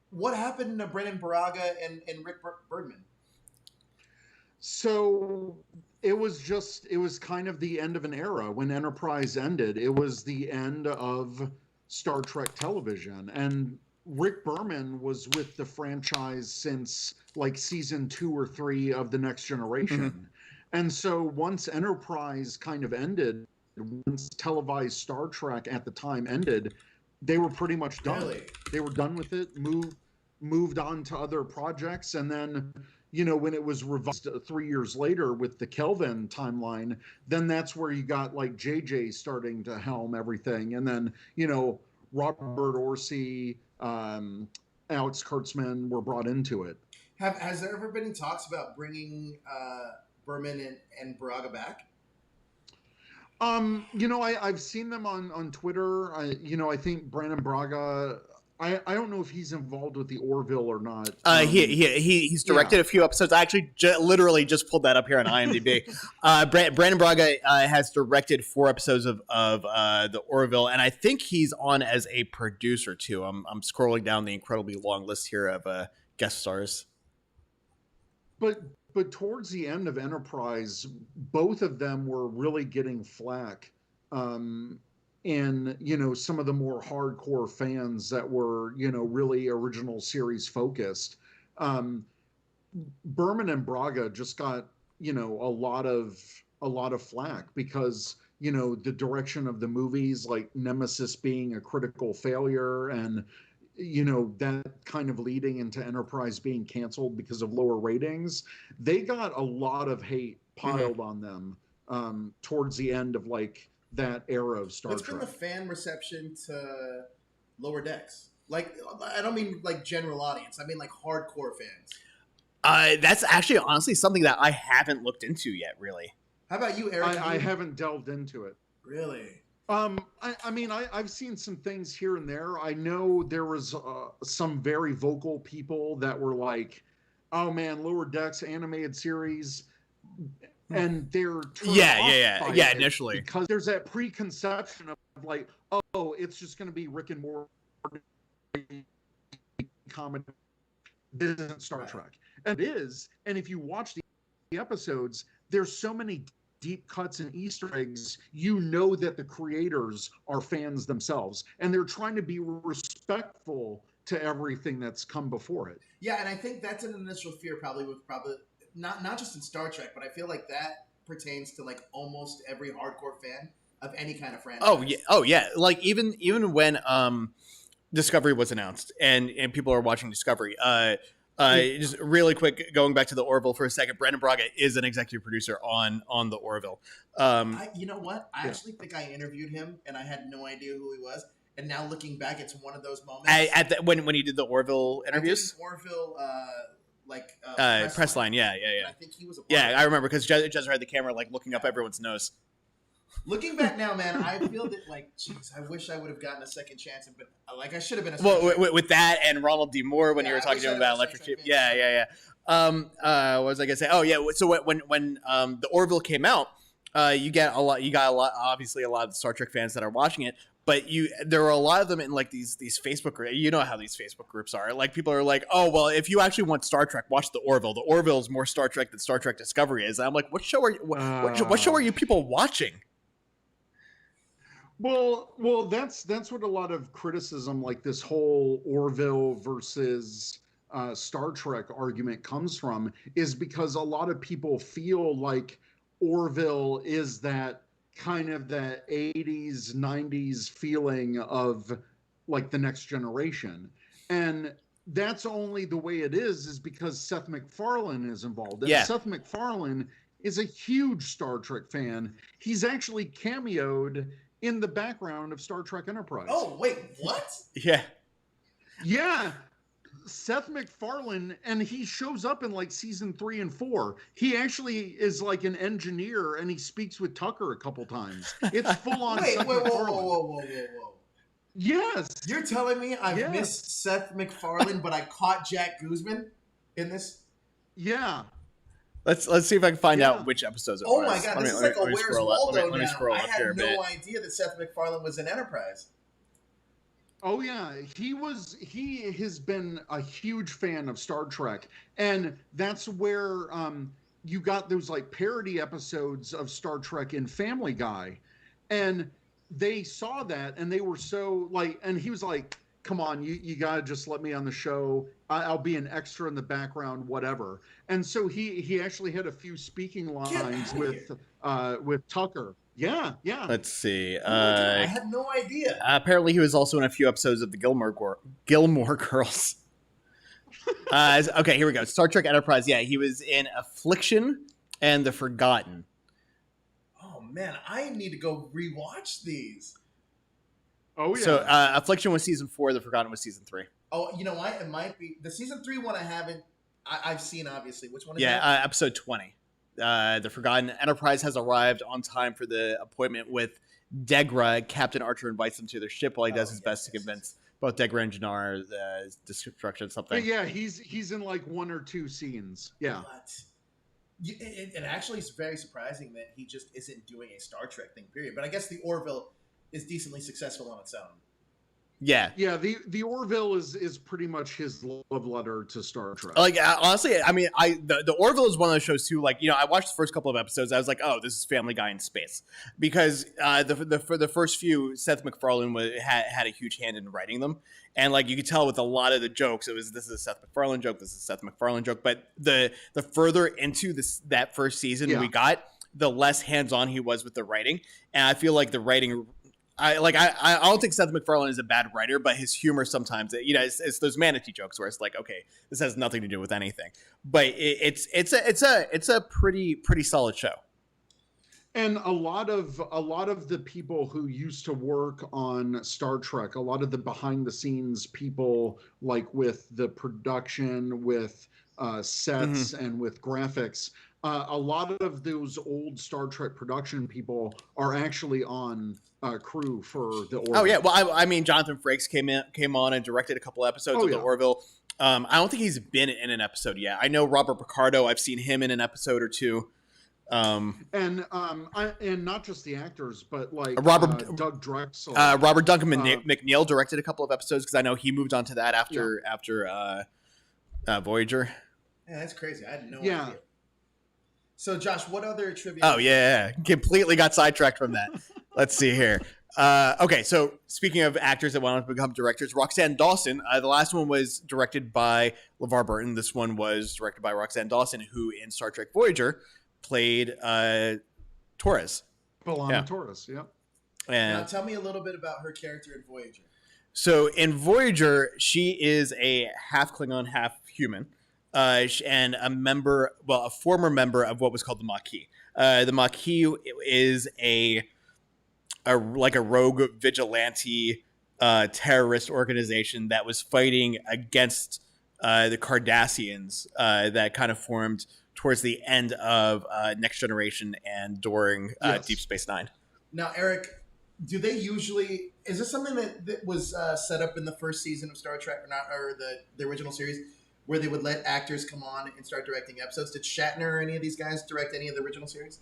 what happened to Brennan Braga and Rick Bergman? So it was kind of the end of an era. When Enterprise ended, it was the end of Star Trek television. And Rick Berman was with the franchise since like season 2 or 3 of The Next Generation. Mm-hmm. And so once Enterprise kind of ended, once televised Star Trek at the time ended, they were pretty much done. Really? They were done with it, moved on to other projects. And then, you know, when it was revised 3 years later with the Kelvin timeline, then that's where you got like JJ starting to helm everything. And then, you know, Robert Orci, Alex Kurtzman were brought into it. Has there ever been any talks about bringing Berman and Braga back? You know, I've seen them on Twitter. You know, I think Brandon Braga, I don't know if he's involved with the Orville or not. He's directed a few episodes. I actually literally just pulled that up here on IMDb. Brandon Braga has directed 4 episodes of the Orville, and I think he's on as a producer too. I'm scrolling down the incredibly long list here of guest stars. But towards the end of Enterprise, both of them were really getting flack. And, you know, some of the more hardcore fans that were, you know, really original series focused. Berman and Braga just got, you know, a lot of flack because the direction of the movies, like Nemesis being a critical failure, and that kind of leading into Enterprise being canceled because of lower ratings. They got a lot of hate piled on them towards the end of like that era of Star What's Trek. been the fan reception to Lower Decks? Like, I don't mean like general audience. I mean like hardcore fans. That's actually honestly something that I haven't looked into yet, really. How about you, Eric? I haven't delved into it. Really? I've seen some things here and there. I know there was some very vocal people that were like, "Oh man, Lower Decks animated series," and they're yeah. Initially, because there's that preconception of like, "Oh, it's just going to be Rick and Morty comedy. This isn't Star Trek," and it is. And if you watch the episodes, there's so many deep cuts and Easter eggs, that the creators are fans themselves, and they're trying to be respectful to everything that's come before it. Yeah, and I think that's an initial fear probably not just in Star Trek, but I feel like that pertains to like almost every hardcore fan of any kind of franchise. Oh yeah. Like even when Discovery was announced and people are watching Discovery, just really quick, going back to the Orville for a second. Brendan Braga is an executive producer on the Orville. You know what? I actually think I interviewed him, and I had no idea who he was. And now looking back, it's one of those moments. When he did the Orville interviews, Orville press line. Yeah. I think he was a I remember because Jezra had the camera like looking up everyone's nose. Looking back now, man, I feel that like, jeez, I wish I would have gotten a second chance, but like I should have been. With that and Ronald D. Moore when you were talking to him about Electric Sheep. Yeah. What was I gonna say? Oh yeah. So when the Orville came out, you got a lot. Obviously, a lot of the Star Trek fans that are watching it. But there were a lot of them in like these Facebook groups. You know how these Facebook groups are. Like people are like, oh well, if you actually want Star Trek, watch the Orville. The Orville is more Star Trek than Star Trek Discovery is. And I'm like, what show are you people watching? Well, that's what a lot of criticism, like this whole Orville versus Star Trek argument comes from, is because a lot of people feel like Orville is that kind of that 80s, 90s feeling of like the Next Generation. And that's only the way it is because Seth MacFarlane is involved. And Seth MacFarlane is a huge Star Trek fan. He's actually cameoed in the background of Star Trek Enterprise. Oh, wait, what? Yeah. Seth MacFarlane, and he shows up in like season 3 and 4. He actually is like an engineer, and he speaks with Tucker a couple times. It's full on. Whoa. Yes. You're telling me I've missed Seth MacFarlane, but I caught Jack Guzman in this? Yeah. Let's see if I can find out which episodes it was. Oh my god, this is like a Where's Waldo now. I had no idea that Seth MacFarlane was in Enterprise. Oh yeah, he has been a huge fan of Star Trek, and that's where you got those like parody episodes of Star Trek in Family Guy, and they saw that and they were so like, and he was like, come on, you gotta just let me on the show. I'll be an extra in the background, whatever. And so he actually had a few speaking lines with Tucker. Yeah. Let's see. I had no idea. Apparently, he was also in a few episodes of the Gilmore Girls. Okay, here we go. Star Trek Enterprise. Yeah, he was in Affliction and The Forgotten. Oh man, I need to go rewatch these. Oh yeah. So Affliction was season 4. The Forgotten was season 3. Oh, you know what? It might be the season 3 one. I've seen obviously. Which one is that? Episode 20. The Forgotten. Enterprise has arrived on time for the appointment with Degra. Captain Archer invites them to their ship while he does his best to convince both Degra and Jannar the destruction of something. Yeah, he's in like 1 or 2 scenes. Yeah. What? It actually is very surprising that he just isn't doing a Star Trek thing, period. But I guess the Orville is decently successful on its own. Yeah. The Orville is pretty much his love letter to Star Trek. Like honestly, I mean, the Orville is one of those shows too. Like, I watched the first couple of episodes. I was like, oh, this is Family Guy in space, because for the first few, Seth MacFarlane had a huge hand in writing them, and like you could tell with a lot of the jokes, this is a Seth MacFarlane joke, this is a Seth MacFarlane joke. But the further into that first season we got, the less hands-on he was with the writing. And I feel like the writing, I don't think Seth MacFarlane is a bad writer, but his humor sometimes, it's those manatee jokes where it's like, okay, this has nothing to do with anything. But it's a pretty solid show. And a lot of the people who used to work on Star Trek, a lot of the behind the scenes people, like with the production, with sets, and with graphics, a lot of those old Star Trek production people are actually on crew for the Orville. Oh yeah, well I mean Jonathan Frakes came on and directed a couple episodes of the Orville. I don't think he's been in an episode yet. I know Robert Picardo. I've seen him in an episode or two. And not just the actors, but like Doug Drexel, Robert Duncan McNeil directed a couple of episodes because I know he moved on to that after Voyager. Yeah, that's crazy. I had no idea. So, Josh, what other trivia? Oh yeah, completely got sidetracked from that. Let's see here. Okay, so speaking of actors that went on to become directors, Roxanne Dawson. The last one was directed by LeVar Burton. This one was directed by Roxanne Dawson, who in Star Trek Voyager played Torres. B'Elanna Torres, yeah. And now tell me a little bit about her character in Voyager. So in Voyager, she is a half Klingon, half human, and a former member of what was called the Maquis. The Maquis is a rogue vigilante terrorist organization that was fighting against the Cardassians that kind of formed towards the end of Next Generation and during Deep Space Nine. Now, Eric, do they usually? Is this something that was set up in the first season of Star Trek, or the original series, where they would let actors come on and start directing episodes? Did Shatner or any of these guys direct any of the original series?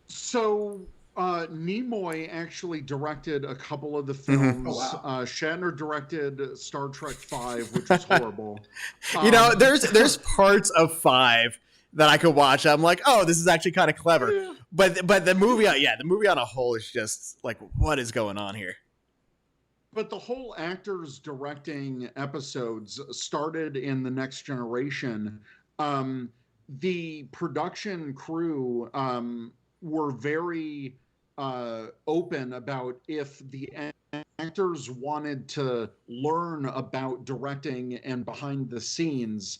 So Nimoy actually directed a couple of the films. Oh, wow. Shatner directed Star Trek V, which was horrible. There's parts of 5 that I could watch. I'm like, oh, this is actually kind of clever. Yeah. But the movie on a whole is just like, what is going on here? But the whole actors directing episodes started in the Next Generation. The production crew were very open about if the actors wanted to learn about directing and behind the scenes.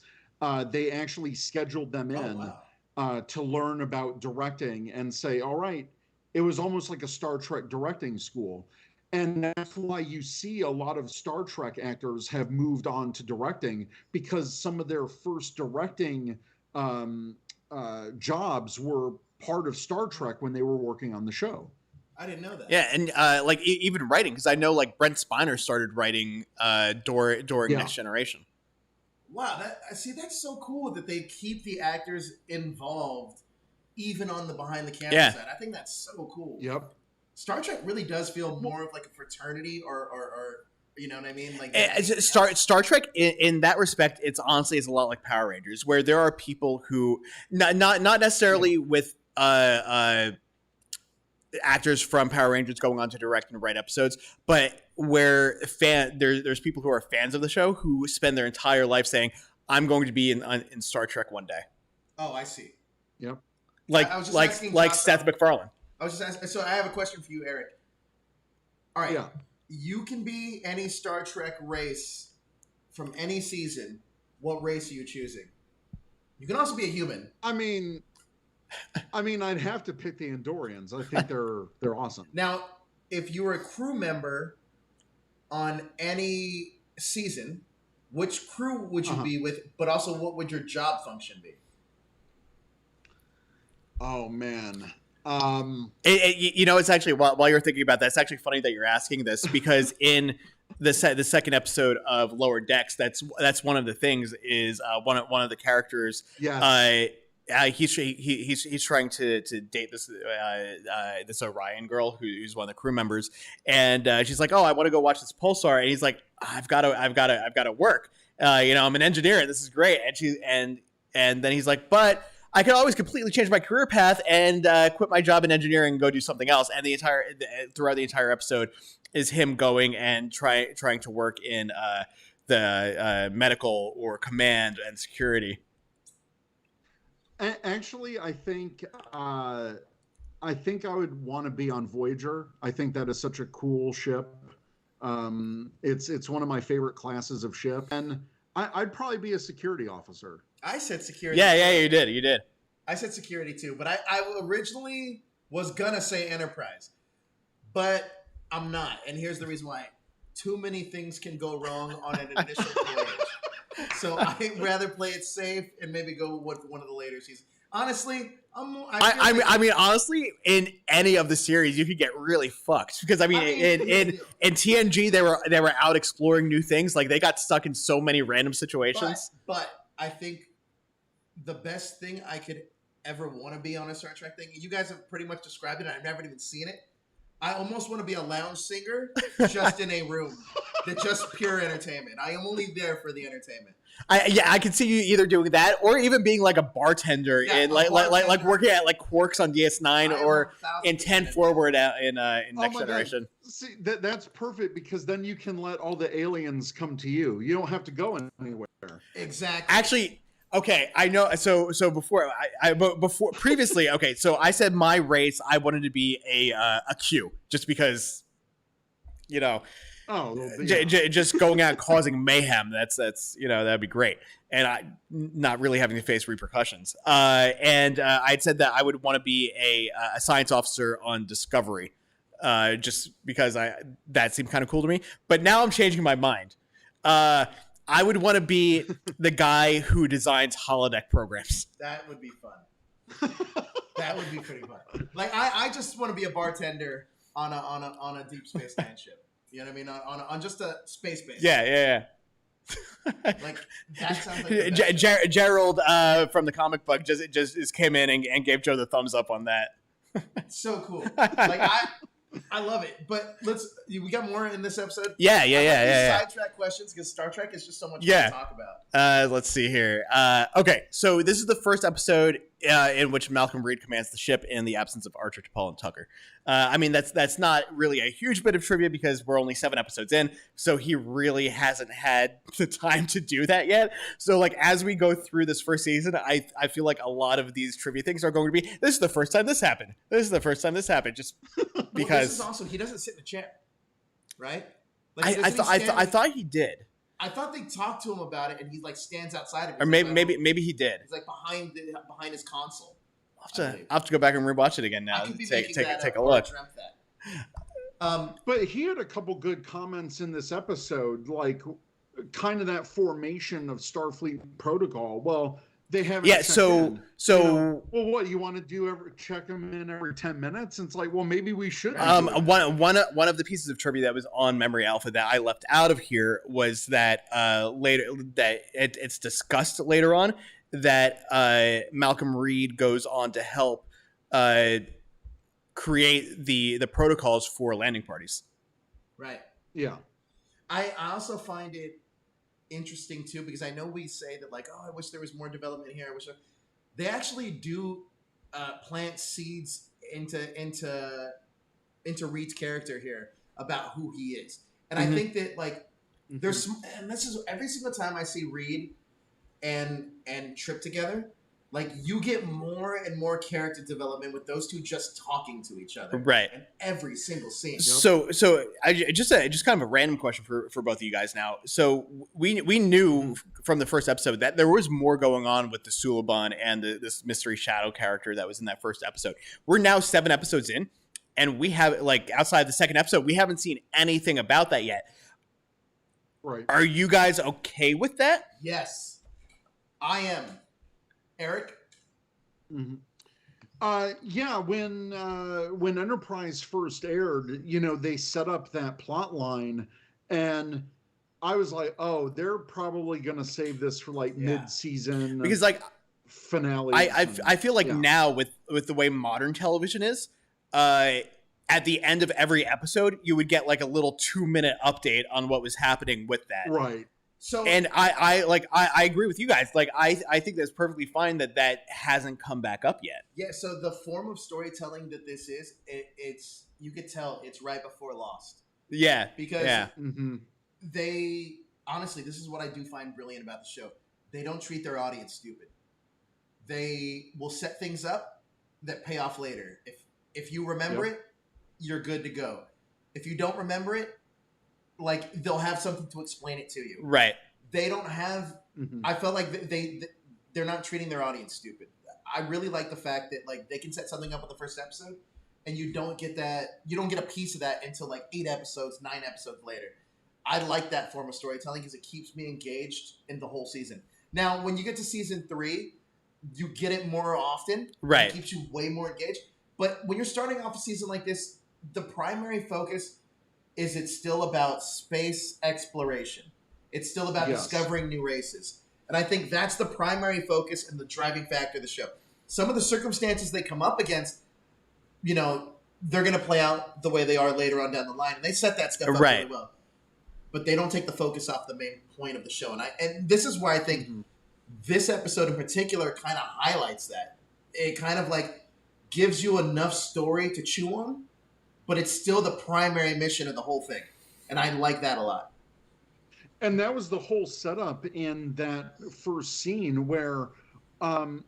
They actually scheduled them in to learn about directing and say, all right, it was almost like a Star Trek directing school. And that's why you see a lot of Star Trek actors have moved on to directing, because some of their first directing jobs were part of Star Trek when they were working on the show. I didn't know that. Yeah, and even writing, because I know like Brent Spiner started writing during Next Generation. Wow, that's so cool that they keep the actors involved even on the behind the camera side. I think that's so cool. Yep. Star Trek really does feel more of like a fraternity or you know what I mean? Like Star Trek in that respect, it's honestly a lot like Power Rangers, where there are people who not necessarily with actors from Power Rangers going on to direct and write episodes, but where there's people who are fans of the show who spend their entire life saying, I'm going to be in Star Trek one day. Oh, I see. Yep. Like Seth MacFarlane. I was just asking. So I have a question for you, Eric. All right. Yeah. You can be any Star Trek race from any season. What race are you choosing? You can also be a human. I mean, I'd have to pick the Andorians. I think they're awesome. Now, if you were a crew member on any season, which crew would you be with? But also, what would your job function be? Oh man. It's actually while you're thinking about that, it's actually funny that you're asking this, because in the second episode of Lower Decks, that's one of the things is one of the characters. Yes. He's trying to date this Orion girl who's one of the crew members, and she's like, oh, I want to go watch this pulsar, and he's like, I've got to work. I'm an engineer, and this is great. And then he's like, but I could always completely change my career path and quit my job in engineering and go do something else. And throughout the entire episode is him going and trying to work in the medical or command and security. Actually, I think I would want to be on Voyager. I think that is such a cool ship. It's one of my favorite classes of ship, and I'd probably be a security officer. I said security. Yeah, you did. I said security too, but I originally was gonna say Enterprise, but I'm not, and here's the reason why: too many things can go wrong on an initial voyage. So I'd rather play it safe and maybe go with one of the later seasons. Honestly, I mean, honestly, in any of the series, you could get really fucked because in TNG they were out exploring new things. Like they got stuck in so many random situations. But I think the best thing I could ever want to be on a Star Trek thing, you guys have pretty much described it. I've never even seen it. I almost want to be a lounge singer just in a room. That's just pure entertainment. I am only there for the entertainment. I could see you either doing that or even being like a bartender in like working at like Quarks on DS9 or in 10 Forward out in Next Generation. See, that's perfect because then you can let all the aliens come to you. You don't have to go anywhere. Exactly. Actually, okay, I know. So before previously, okay, so I said my race I wanted to be a Q just because, you know. Oh, yeah. Just going out and causing mayhem. That's that'd be great, and not really having to face repercussions. I'd said that I would want to be a science officer on Discovery, just because that seemed kind of cool to me. But now I'm changing my mind. I would want to be the guy who designs holodeck programs. That would be fun. That would be pretty fun. Like I just want to be a bartender on a Deep Space Nine ship. You know what I mean? On just a space base. Yeah. Like that sounds like Gerald from the comic book just came in and gave Joe the thumbs up on that. So cool. Like I love it. But we got more in this episode. Yeah. Sidetrack questions because Star Trek is just so much fun to talk about. Let's see here. Okay, so this is the first episode in which Malcolm Reed commands the ship in the absence of Archer, T'Pol, and Tucker. I mean, that's not really a huge bit of trivia because we're only 7 episodes in, so he really hasn't had the time to do that yet. So, like, as we go through this first season, I feel like a lot of these trivia things are going to be, this is the first time this happened. This is the first time this happened, just because... Well, this is also, he doesn't sit in a chair, right? Like, I thought he did. I thought they talked to him about it, and he like stands outside of it. Or maybe he did. He's like behind his console. I'll have to go back and rewatch it again now. Take a look. But he had a couple good comments in this episode, like kind of that formation of Starfleet protocol. Well, they haven't. Yeah. So. Well, what you want to do? Check them in every 10 minutes? And it's like, well, maybe we should. One of the pieces of trivia that was on Memory Alpha that I left out of here was that later that it's discussed later on that Malcolm Reed goes on to help create the protocols for landing parties. Right. Yeah. I also find it interesting too because I know we say that like, oh, I wish there was more development here. They actually do plant seeds into Reed's character here about who he is, and I think that like there's and this is every single time I see Reed and Trip together, like you get more and more character development with those two just talking to each other, right? In every single scene. So I just kind of a random question for both of you guys now. So we knew from the first episode that there was more going on with the Suliban and this mystery shadow character that was in that first episode. We're now 7 episodes in, and we have like outside the second episode, we haven't seen anything about that yet. Right? Are you guys okay with that? Yes, I am. Eric? Mm-hmm. Yeah, when Enterprise first aired, they set up that plot line, and I was like, oh, they're probably gonna save this for like mid-season because like finale. I feel like now with the way modern television is, at the end of every episode, you would get like a little 2-minute update on what was happening with that. Right. So, and I agree with you guys. Like I think that's perfectly fine that hasn't come back up yet. Yeah. So the form of storytelling that this is, it's you could tell it's right before Lost. Yeah. Because they honestly, this is what I do find brilliant about the show. They don't treat their audience stupid. they will set things up that pay off later. If you remember it, you're good to go. If you don't remember it, like they'll have something to explain it to you. Right. They don't have. I felt like they're not treating their audience stupid. I really like the fact that like they can set something up with the first episode, and you don't get that. You don't get a piece of that until like 8 episodes, 9 episodes later. I like that form of storytelling because it keeps me engaged in the whole season. Now, when you get to season 3, you get it more often. Right. It keeps you way more engaged. But when you're starting off a season like this, the primary focus is it's still about space exploration. It's still about discovering new races. And I think that's the primary focus and the driving factor of the show. Some of the circumstances they come up against, you know, they're going to play out the way they are later on down the line. And they set that stuff up really well. But they don't take the focus off the main point of the show. And this is where I think this episode in particular kind of highlights that. It kind of like gives you enough story to chew on, but it's still the primary mission of the whole thing. And I like that a lot. And that was the whole setup in that first scene where,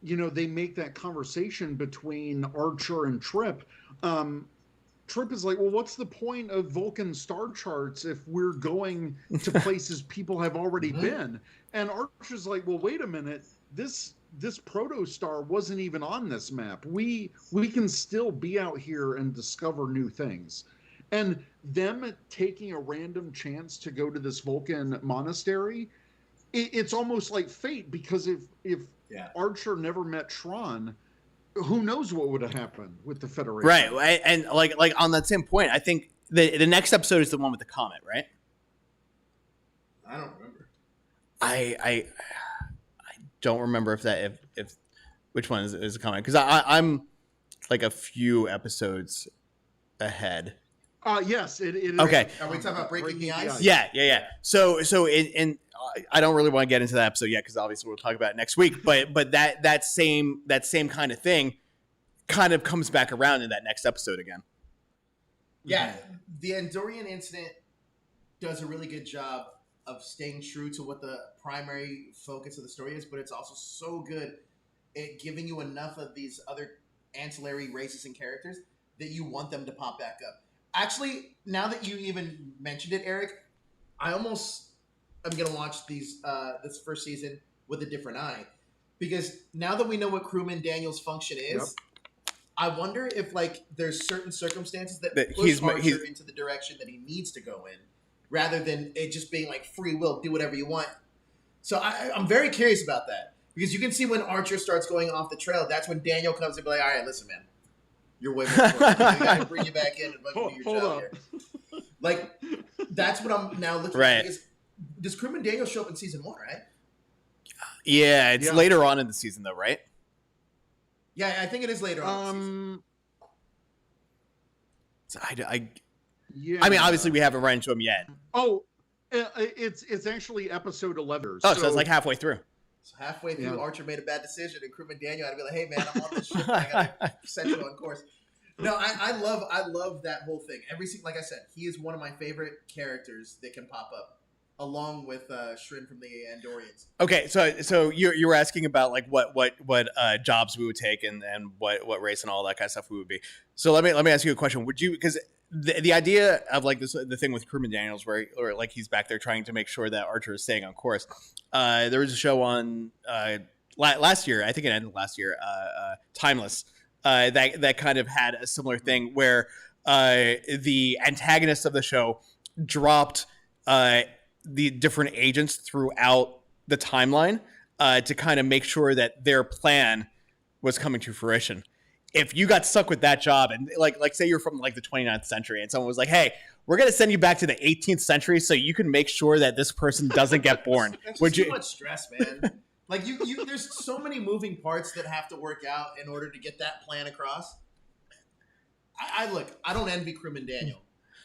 you know, they make that conversation between Archer and Trip. Trip is like, well, what's the point of Vulcan star charts if we're going to places people have already been? And Archer's like, well, wait a minute. This protostar wasn't even on this map. We can still be out here and discover new things. And them taking a random chance to go to this Vulcan monastery, it's almost like fate, because if Archer never met Tron, who knows what would have happened with the Federation. Right. And like on that same point, I think the next episode is the one with the comet, right? I don't remember. I don't remember if which one is the comet, because I'm like a few episodes ahead. Yes, it is. Okay. Are we talking about breaking the ice? Yeah. So I don't really want to get into that episode yet, because obviously we'll talk about it next week. But that same kind of thing kind of comes back around in that next episode again. Yeah, the Andorian Incident does a really good job of staying true to what the primary focus of the story is, but it's also so good at giving you enough of these other ancillary races and characters that you want them to pop back up. Actually, now that you even mentioned it, Eric, I almost am going to watch this first season with a different eye. Because now that we know what crewman Daniel's function is, I wonder if like there's certain circumstances that push Archer into the direction that he needs to go in, rather than it just being like free will, do whatever you want. So I'm very curious about that. Because you can see when Archer starts going off the trail, that's when Daniel comes and be like, all right, listen, man. You're way more important. We got to bring you back in and let you do your job here. Like, that's what I'm now looking at. Because does Crewman Daniel show up in season 1, right? Yeah, it's later on in the season, though, right? Yeah, I think it is later on in the season. I mean, obviously we haven't run into him yet. Oh, it's actually episode 11. Oh, so it's like halfway through. So halfway through, Archer made a bad decision, and Crewman Daniel had to be like, "Hey, man, I'm on this ship. I gotta set you on course." No, I love that whole thing. Like I said, he is one of my favorite characters that can pop up, along with Shrin from the Andorians. Okay, so you were asking about like what jobs we would take and what race and all that kind of stuff we would be. So let me ask you a question. Would you, because the idea of like the thing with Crewman Daniels, where or like he's back there trying to make sure that Archer is staying on course. There was a show on last year, I think it ended last year, Timeless, that kind of had a similar thing where the antagonist of the show dropped the different agents throughout the timeline to kind of make sure that their plan was coming to fruition. If you got stuck with that job, and like say you're from like the 29th century, and someone was like, "Hey, we're gonna send you back to the 18th century so you can make sure that this person doesn't get born," That's too much stress, man. Like you, there's so many moving parts that have to work out in order to get that plan across. I don't envy Crewman Daniel,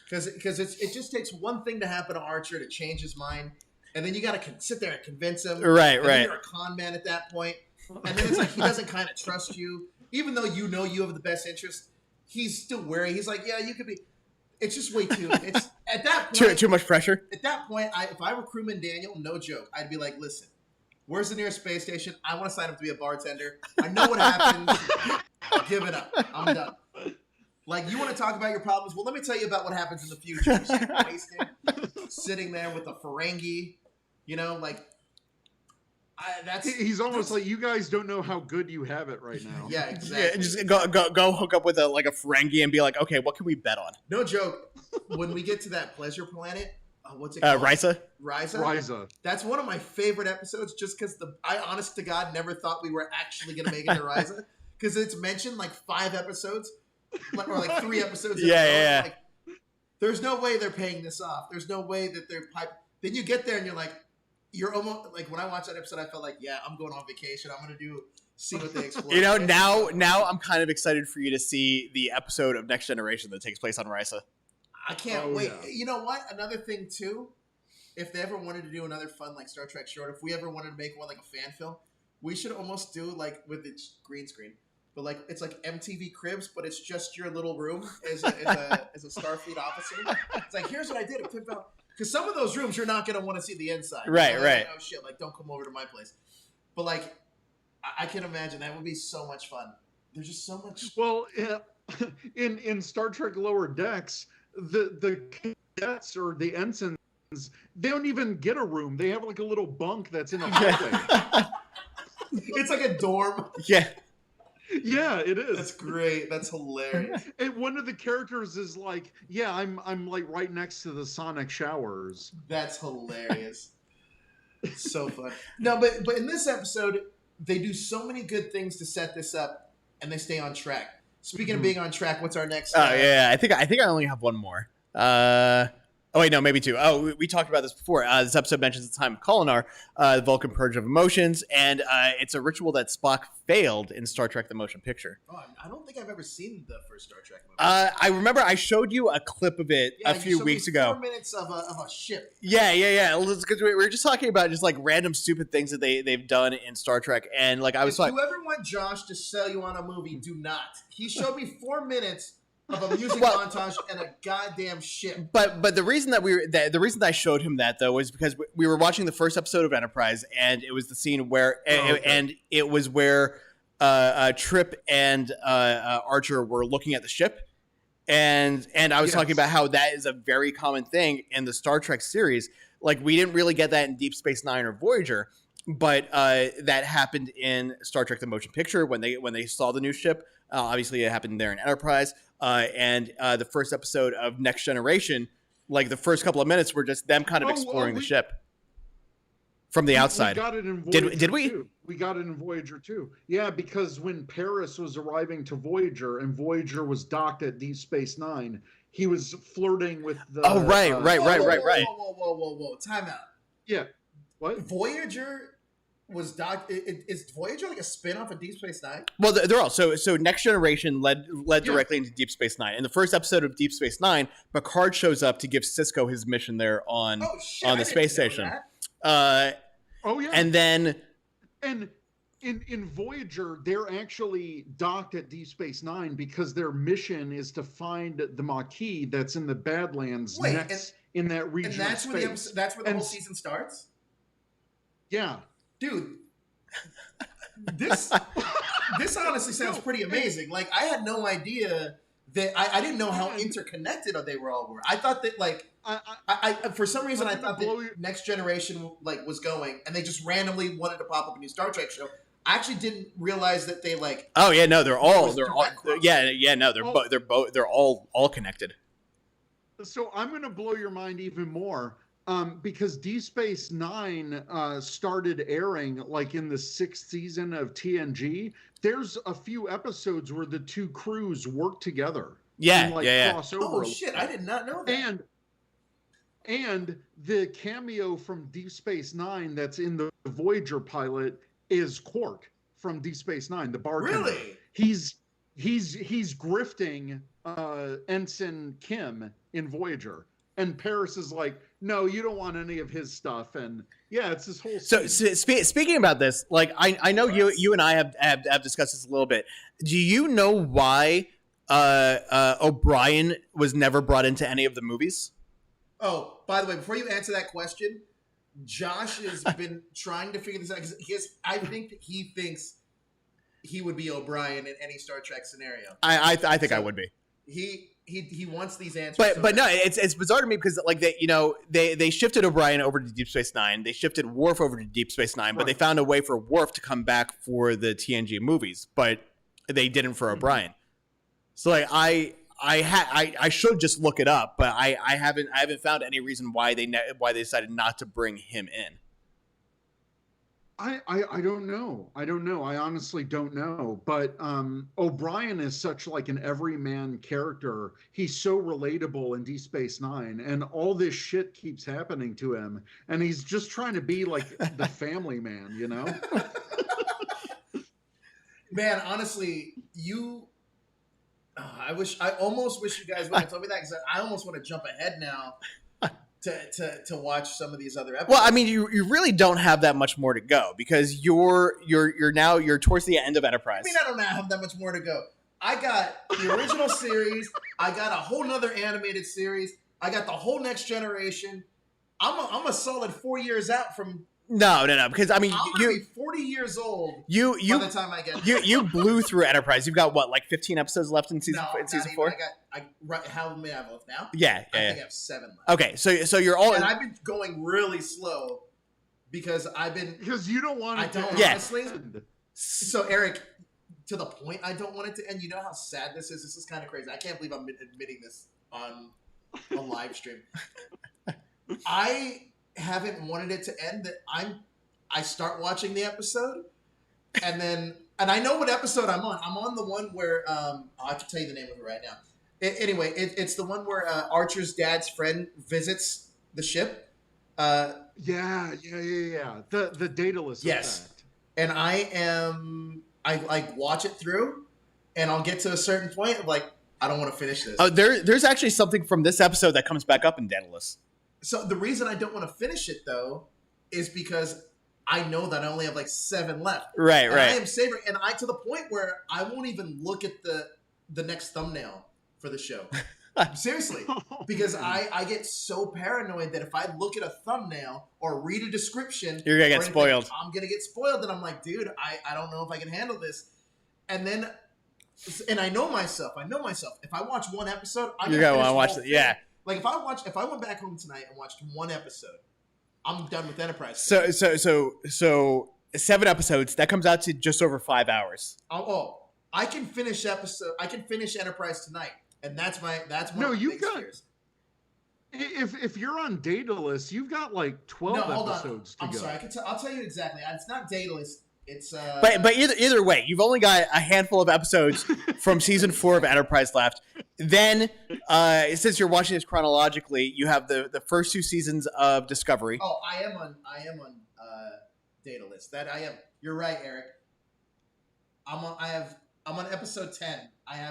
because it just takes one thing to happen to Archer to change his mind, and then you got to sit there and convince him. Right. You're a con man at that point, and then it's like he doesn't kind of trust you. Even though you know you have the best interest, he's still wary. He's like, yeah, you could be. It's just way too. It's at that point too much pressure. At that point, if I were Crewman Daniel, no joke, I'd be like, listen, Where's the nearest space station? I want to sign up to be a bartender. I know what happens. Give it up. I'm done. Like, you want to talk about your problems? Well, let me tell you about what happens in the future. You see wasted, sitting there with a Ferengi, you know, like, he's almost like, you guys don't know how good you have it right now. Yeah, exactly. Yeah, just go hook up with a Ferengi and be like, okay, what can we bet on? No joke. When we get to that pleasure planet, what's it called? Risa. Risa. That's one of my favorite episodes, just because I, honest to God, never thought we were actually going to make it to Risa, because it's mentioned like 5 episodes, or like 3 episodes. Yeah. Like, there's no way they're paying this off. There's no way that they're Then you get there and you're like, you're almost like, when I watched that episode, I felt like, yeah, I'm going on vacation. I'm going to see what they explore. You know, now I'm kind of excited for you to see the episode of Next Generation that takes place on Risa. I can't wait. Yeah. You know what? Another thing too, if they ever wanted to do another fun like Star Trek short, if we ever wanted to make one like a fan film, we should almost do like with the green screen, but like it's like MTV Cribs, but it's just your little room as a Starfleet officer. It's like, here's what I did. Because some of those rooms you're not gonna want to see the inside. Right. Like, oh shit! Like, don't come over to my place. But like, I can imagine that would be so much fun. There's just so much. Well, in Star Trek Lower Decks, the cadets or the ensigns, they don't even get a room. They have like a little bunk that's in a hallway. It's like a dorm. Yeah. Yeah, it is. That's great. That's hilarious. And one of the characters is like, yeah, I'm like right next to the sonic showers. That's hilarious. So fun. No, but in this episode, they do so many good things to set this up, and they stay on track. Speaking of being on track, what's our next? Yeah. I think I only have one more. Oh wait, no, maybe 2. Oh, we talked about this before. This episode mentions the time of Kolinar, the Vulcan purge of emotions, and it's a ritual that Spock failed in Star Trek: The Motion Picture. Oh, I don't think I've ever seen the first Star Trek movie. I remember I showed you a clip of it a few weeks ago. 4 minutes of a ship. Yeah. Because we were just talking about just like random stupid things that they've done in Star Trek, and like I was like, if you ever want Josh to sell you on a movie, do not. He showed me 4 minutes of a music montage and a goddamn ship. But the reason the reason that I showed him that though was because we were watching the first episode of Enterprise, and it was the scene where and it was where Trip and Archer were looking at the ship, and I was talking about how that is a very common thing in the Star Trek series. Like, we didn't really get that in Deep Space Nine or Voyager, but that happened in Star Trek: The Motion Picture when they saw the new ship. Obviously, it happened there in Enterprise. And the first episode of Next Generation, like the first couple of minutes were just them kind of exploring the ship from the outside. We got it in Voyager did we? Too. We got it in Voyager too. Yeah, because when Paris was arriving to Voyager and Voyager was docked at Deep Space Nine, he was flirting with the. Oh, right. Whoa! Time out. Yeah. What? Voyager was docked. Is Voyager like a spin-off of Deep Space Nine? Well, they're all so Next Generation led directly into Deep Space Nine. In the first episode of Deep Space Nine, Picard shows up to give Sisko his mission there on the space station. And then in Voyager, they're actually docked at Deep Space Nine because their mission is to find the Maquis that's in the Badlands in that region. And that's where the whole season starts. Yeah. Dude, this honestly sounds pretty amazing. Like, I had no idea that I didn't know how interconnected they were all were. I thought that like I for some reason I thought that Next Generation like was going, and they just randomly wanted to pop up a new Star Trek show. I actually didn't realize that they like. Oh yeah, no, they're all all connected. So I'm going to blow your mind even more. Because Deep Space Nine started airing like in the 6th season of TNG. There's a few episodes where the two crews work together. Crossover. Oh shit! I did not know that. And the cameo from Deep Space Nine that's in the Voyager pilot is Quark from Deep Space Nine, the bartender. Really? He's grifting Ensign Kim in Voyager. And Paris is like, no, you don't want any of his stuff. And yeah, it's this whole. So speaking about this, like I know you and I have discussed this a little bit. Do you know why O'Brien was never brought into any of the movies? Oh, by the way, before you answer that question, Josh has been trying to figure this out because I think that he thinks he would be O'Brien in any Star Trek scenario. I think I would be. He wants these answers. But no, it's bizarre to me because like they shifted O'Brien over to Deep Space Nine. They shifted Worf over to Deep Space Nine, but they found a way for Worf to come back for the TNG movies, but they didn't for O'Brien. So like I should just look it up, but I haven't found any reason why they decided not to bring him in. I don't know. I honestly don't know. But O'Brien is such like an everyman character. He's so relatable in Deep Space Nine, and all this shit keeps happening to him, and he's just trying to be like the family man, you know? Man, honestly, I almost wish you guys would have told me that because I almost want to jump ahead now to watch some of these other episodes. Well, I mean, you really don't have that much more to go because you're towards the end of Enterprise. I mean, I don't have that much more to go. I got the original series. I got a whole nother animated series. I got the whole Next Generation. I'm a solid 4 years out from. No, because I mean, I'm gonna be 40 years old. By the time I get you blew through Enterprise. You've got what, like 15 episodes left in season 4? How many have I left now? Yeah, I think I have 7 left. Okay, so you're all. And I've been going really slow because you don't want it. I don't honestly. So Eric, to the point, I don't want it to end. You know how sad this is. This is kind of crazy. I can't believe I'm admitting this on a live stream. I haven't wanted it to end. That I start watching the episode, and I know what episode I'm on. I'm on the one where I have to tell you the name of it right now. Anyway, it's the one where Archer's dad's friend visits the ship. Yeah. The Daedalus effect. And I like watch it through, and I'll get to a certain point of like I don't want to finish this. Oh, there's actually something from this episode that comes back up in Daedalus. So the reason I don't want to finish it though is because I know that I only have like 7 left. Right. I am savoring, and to the point where I won't even look at the next thumbnail for the show. Seriously, because I get so paranoid that if I look at a thumbnail or read a description, you're gonna get spoiled. I'm gonna get spoiled, and I'm like, dude, I don't know if I can handle this. And I know myself. If I watch one episode, you're gonna want to watch it. Yeah. Like if I went back home tonight and watched one episode, I'm done with Enterprise. So 7 episodes, that comes out to just over 5 hours. I can finish Enterprise tonight, and that's my no. You got fears. If you're on Daedalus, you've got like 12 episodes to go. I'm sorry. I'll tell you exactly. It's not Daedalus. It's but either way, you've only got a handful of episodes from season 4 of Enterprise left. Then, since you're watching this chronologically, you have the first 2 seasons of Discovery. Oh, I am on Daedalus. That I am. You're right, Eric. I'm on episode 10.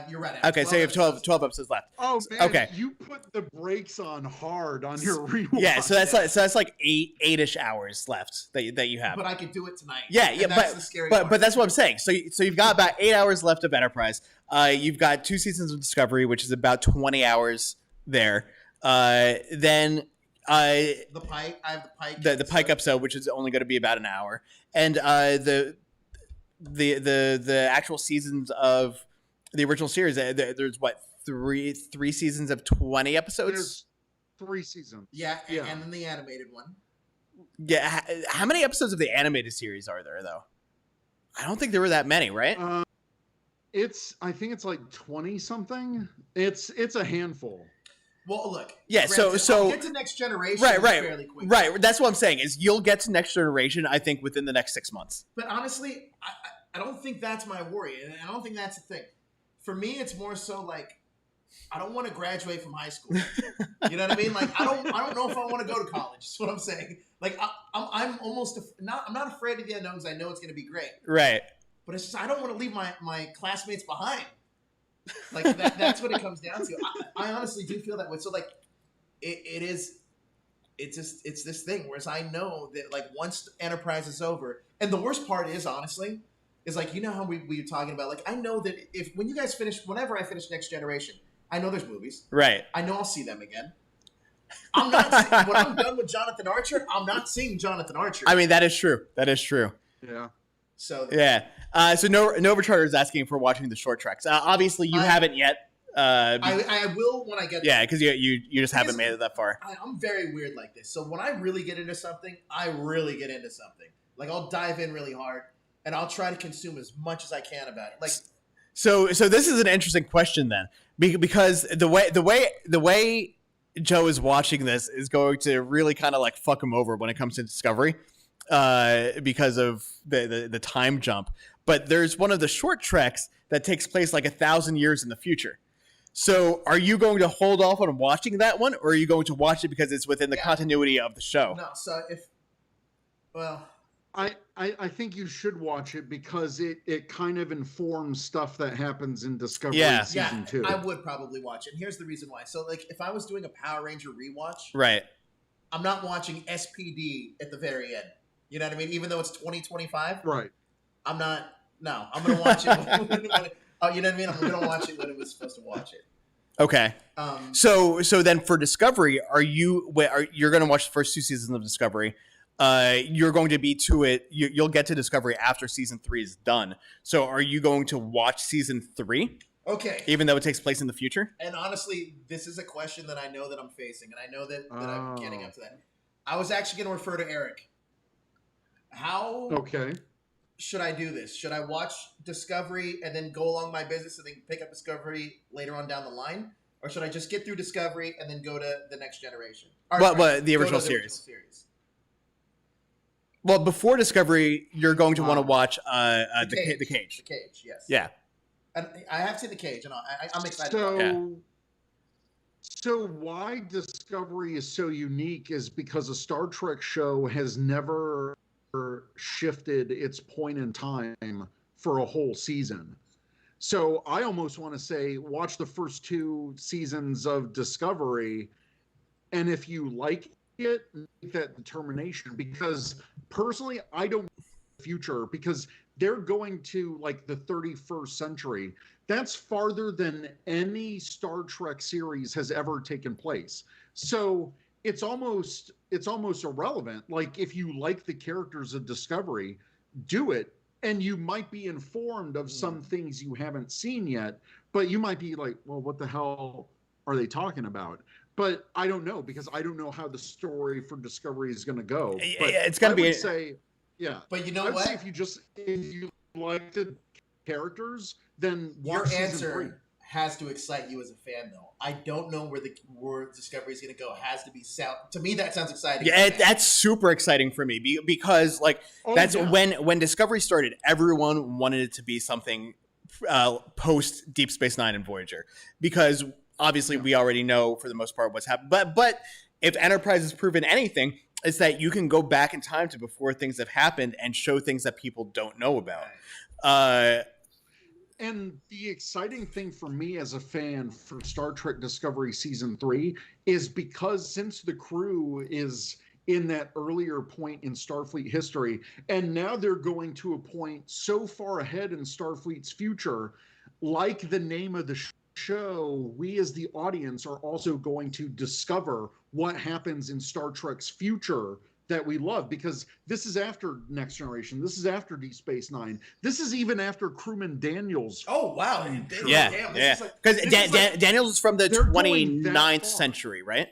You're right. Okay, so you have 12 episodes left. Oh man, okay. You put the brakes on hard on your rewatch. Yeah, so that's like 8-ish hours left that you have. But I could do it tonight. Yeah, that's the scary part. But that's what I'm saying. So you've got about 8 hours left of Enterprise. You've got 2 seasons of Discovery, which is about 20 hours there. Then the Pike. I have the Pike. The Pike episode, which is only going to be about an hour, and the actual seasons of the original series. There's what three seasons of 20 episodes. There's 3 seasons. Yeah, and then the animated one. Yeah, how many episodes of the animated series are there though? I don't think there were that many, right? I think it's like 20 something. It's a handful. Well, look. Yeah, granted, so I'll get to Next Generation fairly quickly. Right. That's what I'm saying is you'll get to Next Generation, I think, within the next 6 months. But honestly, I don't think that's my worry, and I don't think that's the thing. For me, it's more so like I don't want to graduate from high school. You know what I mean? Like I don't know if I want to go to college. That's what I'm saying. Like I'm almost I'm not afraid of the unknowns. I know it's going to be great. Right. But it's just I don't want to leave my classmates behind. Like that's what it comes down to. I honestly do feel that way. So like it's this thing. Whereas I know that like once Enterprise is over, and the worst part is honestly is like you know how we were talking about like I know that whenever I finish Next Generation, I know there's movies. Right. I know I'll see them again. I'm not when I'm done with Jonathan Archer, I'm not seeing Jonathan Archer. I mean, that is true. That is true. Yeah. So Yeah. So Nova Charter is asking for watching the short treks. Obviously, you haven't yet. I will when I get yeah, because you just haven't made it that far. I'm very weird like this. So when I really get into something, I really get into something. Like I'll dive in really hard, and I'll try to consume as much as I can about it. Like, so this is an interesting question then, because the way Joe is watching this is going to really kind of like fuck him over when it comes to Discovery, because of the time jump. But there's one of the short treks that takes place like 1,000 years in the future. So are you going to hold off on watching that one, or are you going to watch it because it's within the continuity of the show? No, so I think you should watch it because it kind of informs stuff that happens in Discovery season 2. I would probably watch it. And here's the reason why. So like if I was doing a Power Ranger rewatch, right, I'm not watching SPD at the very end. You know what I mean? Even though it's 2025, right? I'm not. No, I'm gonna watch it. Oh, you know what I mean? I'm gonna watch it when it was supposed to watch it. Okay. So then for Discovery, you're going to watch the first 2 seasons of Discovery. You're going to be to it. You'll get to Discovery after season 3 is done. So are you going to watch season 3? Okay. Even though it takes place in the future? And honestly, this is a question that I know that I'm facing, and I know that I'm getting up to that. I was actually going to refer to Eric. How should I do this? Should I watch Discovery and then go along my business and then pick up Discovery later on down the line? Or should I just get through Discovery and then go to the Next Generation? The original series. Well, before Discovery, you're going to want to watch the Cage. The Cage, yes. Yeah. And I have seen The Cage, and I'm excited about it. So why Discovery is so unique is because a Star Trek show has never shifted its point in time for a whole season. So I almost want to say watch the first 2 seasons of Discovery, and if you like it, make that determination. Because personally, I don't future because they're going to like the 31st century. That's farther than any Star Trek series has ever taken place. So it's almost irrelevant. Like if you like the characters of Discovery, do it, and you might be informed of some things you haven't seen yet, but you might be like, well, what the hell are they talking about? But I don't know, because I don't know how the story for Discovery is going to go. But it's going to be But you know I would what? say if you like the characters, then watch your season 3. answer has to excite you as a fan, though. I don't know where Discovery is going to go. It has to be to me, that sounds exciting. Yeah, that's super exciting for me because when Discovery started, everyone wanted it to be something post Deep Space Nine and Voyager, because obviously we already know for the most part what's happened. But if Enterprise has proven anything, it's that you can go back in time to before things have happened and show things that people don't know about. And the exciting thing for me as a fan for Star Trek Discovery Season 3 is because since the crew is in that earlier point in Starfleet history, and now they're going to a point so far ahead in Starfleet's future, like the name of the show, we as the audience are also going to discover what happens in Star Trek's future that we love, because this is after Next Generation. This is after Deep Space Nine. This is even after crewman Daniels. Oh, wow. Yeah. Because Daniels is from the 29th century, right?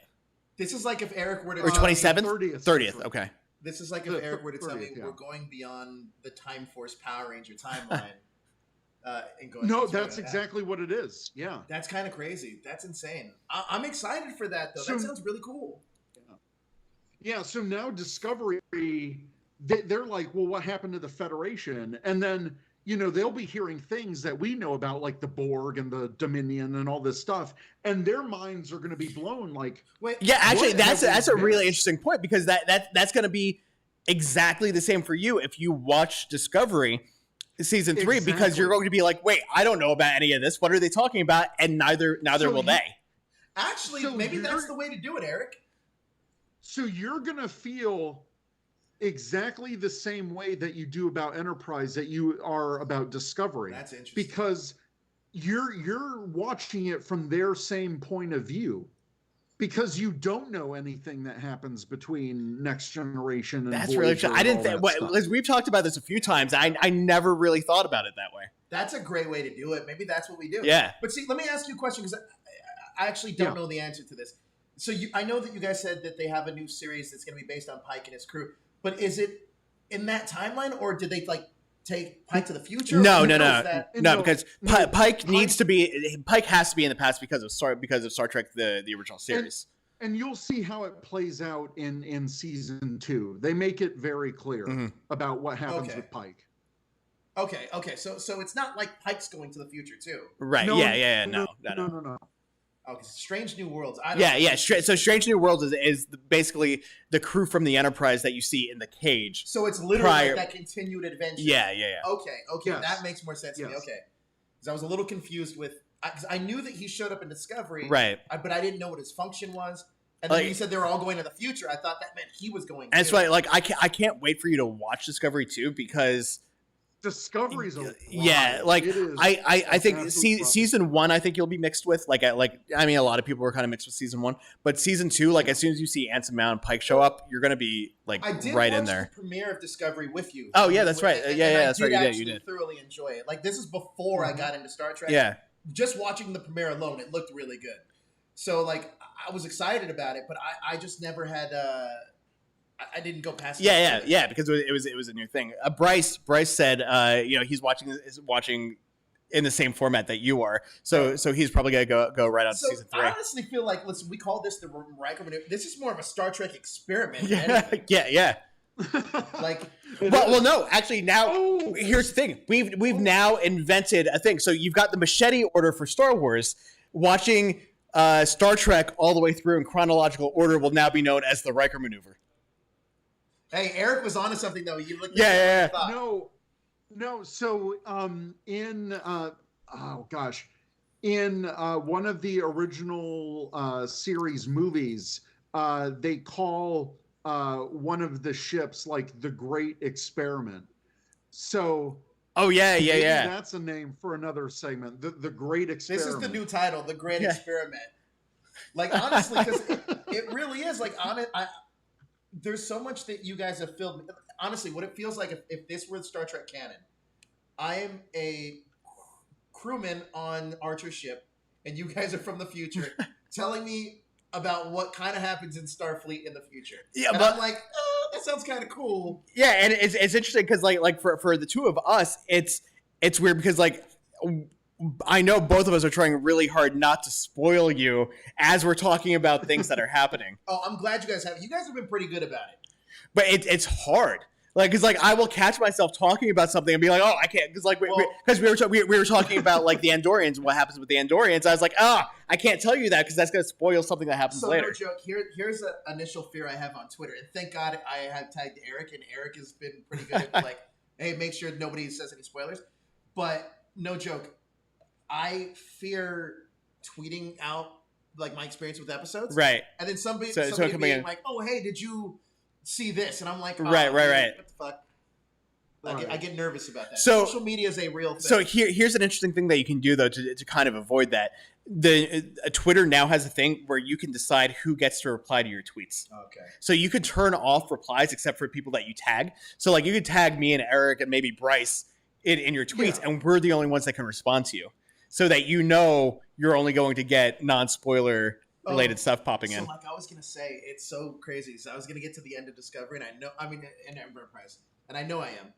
This is like if Eric were to... Or 27th? 30th. Okay. This is like if Eric were to tell me we're going beyond the Time Force Power Ranger timeline. And going that's exactly what it is. Yeah. That's kind of crazy. That's insane. I'm excited for that, though. That sounds really cool. Yeah, so now Discovery, they're like, well, what happened to the Federation? And then, they'll be hearing things that we know about, like the Borg and the Dominion and all this stuff, and their minds are going to be blown. Like, yeah, actually, that's a really interesting point, because that's going to be exactly the same for you if you watch Discovery Season 3, because you're going to be like, wait, I don't know about any of this. What are they talking about? And neither will they. Actually, maybe that's the way to do it, Eric. So you're going to feel exactly the same way that you do about Enterprise that you are about Discovery. That's interesting. Because you're watching it from their same point of view. because you don't know anything that happens between Next Generation and That's really Voyager true. I didn't and all that stuff. as we've talked about this a few times. I never really thought about it that way. That's a great way to do it. Maybe that's what we do. Yeah. But see, let me ask you a question because I actually don't know the answer to this. So I know that you guys said that they have a new series that's going to be based on Pike and his crew, but is it in that timeline, or did they like take Pike to the future? No, because Pike needs to be. Pike has to be in the past because of Star Trek the original series. And you'll see how it plays out in season 2. They make it very clear about what happens with Pike. Okay. So it's not like Pike's going to the future too, right? No, No. Okay, Strange New Worlds. So Strange New Worlds is basically the crew from the Enterprise that you see in the cage. So it's literally like that continued adventure. Yeah. Okay, yes. That makes more sense to me. Okay, because I was a little confused with. Because I knew that he showed up in Discovery, right? But I didn't know what his function was. And then you said they were all going to the future. I thought that meant he was going. And that's why, like, I can't wait for you to watch Discovery 2 because Discovery's a I think season 1 I think you'll be mixed with I mean a lot of people were kind of mixed with season 1, but season 2 like as soon as you see Anson Mount and Pike show up, you're gonna be like right in there. The premiere of Discovery with you. Oh yeah, that's right. That's right. You did. Thoroughly enjoy it. Like this is before I got into Star Trek. Yeah. Just watching the premiere alone, it looked really good. So like I was excited about it, but I just never had. I didn't go past. Yeah, because it was a new thing. Bryce said, he's watching in the same format that you are, so he's probably gonna go right on to season 3. I honestly feel like, listen, we call this the Riker Maneuver. This is more of a Star Trek experiment. Yeah. Like, well, no, actually, now here's the thing: we've now invented a thing. So you've got the machete order for Star Wars. Watching Star Trek all the way through in chronological order will now be known as the Riker Maneuver. Hey, Eric was onto something though. You looked. Yeah. No. So, in one of the original series movies, they call one of the ships like the Great Experiment. So. Oh yeah. That's a name for another segment. The Great Experiment. This is the new title, the Great Experiment. Like honestly, because it really is. Like there's so much that you guys have filmed. Honestly, what it feels like if this were the Star Trek canon, I am a crewman on Archer's ship, and you guys are from the future, telling me about what kind of happens in Starfleet in the future. Yeah, and I'm like, that sounds kind of cool. Yeah, and it's interesting because like for the two of us, it's weird because like I know both of us are trying really hard not to spoil you as we're talking about things that are happening. Oh, I'm glad you guys have. You guys have been pretty good about it. But it's hard. Like, cause like I will catch myself talking about something and be like, oh, I can't, cause like we were talking about like the Andorians and what happens with the Andorians. I was like, I can't tell you that because that's gonna spoil something that happens later. So no joke. Here's an initial fear I have on Twitter, and thank God I have tagged Eric, and Eric has been pretty good at like, hey, make sure nobody says any spoilers. But no joke, I fear tweeting out like my experience with episodes, right? And then somebody coming being in like, oh, hey, did you see this? And I'm like, right. What the fuck? I get nervous about that. So, social media is a real thing. So here's an interesting thing that you can do though to kind of avoid that. Twitter now has a thing where you can decide who gets to reply to your tweets. Okay. So you could turn off replies except for people that you tag. So like you could tag me and Eric and maybe Bryce in your tweets, and we're the only ones that can respond to you, so that you know you're only going to get non-spoiler related stuff popping in. So like I was gonna say, it's so crazy. So I was gonna get to the end of Discovery, and in Enterprise, and I know I am.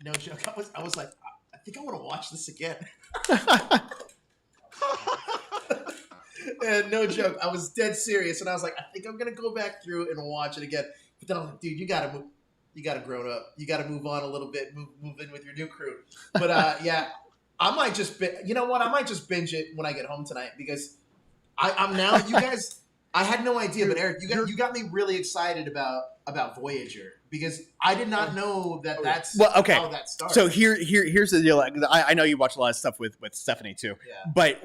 No joke. I was like, I think I want to watch this again. And no joke. I was dead serious, and I was like, I think I'm gonna go back through and watch it again. But then I was like, dude, you gotta move. You gotta grow up. You gotta move on a little bit. Move in with your new crew. But yeah, I might just. You know what? I might just binge it when I get home tonight because I'm now. You guys. I had no idea, but Eric, you got me really excited about Voyager because I did not know that's how that starts. So here's the deal. I know you watch a lot of stuff with Stephanie too. Yeah. But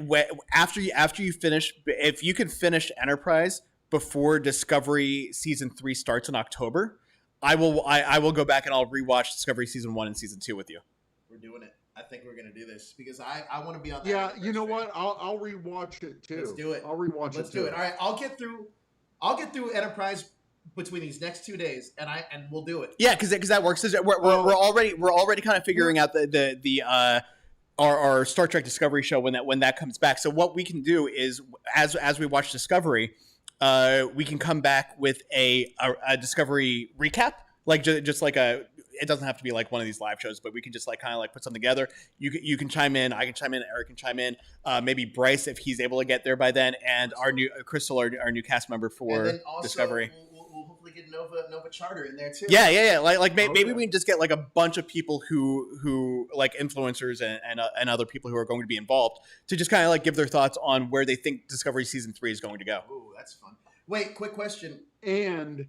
after you finish, if you can finish Enterprise before Discovery season 3 starts in October, I will go back and I'll rewatch Discovery season 1 and season 2 with you. We're doing it. I think we're gonna do this because I want to be on that. Yeah, you know what? I'll rewatch it too. Let's do it. I'll rewatch it. Let's do it. All right, I'll get through Enterprise between these next 2 days, and we'll do it. Yeah, because that works. We're already kind of figuring out our Star Trek Discovery show when that comes back. So what we can do is as we watch Discovery, we can come back with a Discovery recap, like just like it doesn't have to be like one of these live shows, but we can just like kind of like put something together. You can chime in, I can chime in, Eric can chime in, maybe Bryce if he's able to get there by then, and our new Crystal, our new cast member for and then also, Discovery. We'll hopefully get Nova Charter in there too. Yeah. Like maybe we can just get like a bunch of people who like influencers and other people who are going to be involved to just kind of like give their thoughts on where they think Discovery season 3 is going to go. Ooh, that's fun. Wait, quick question. And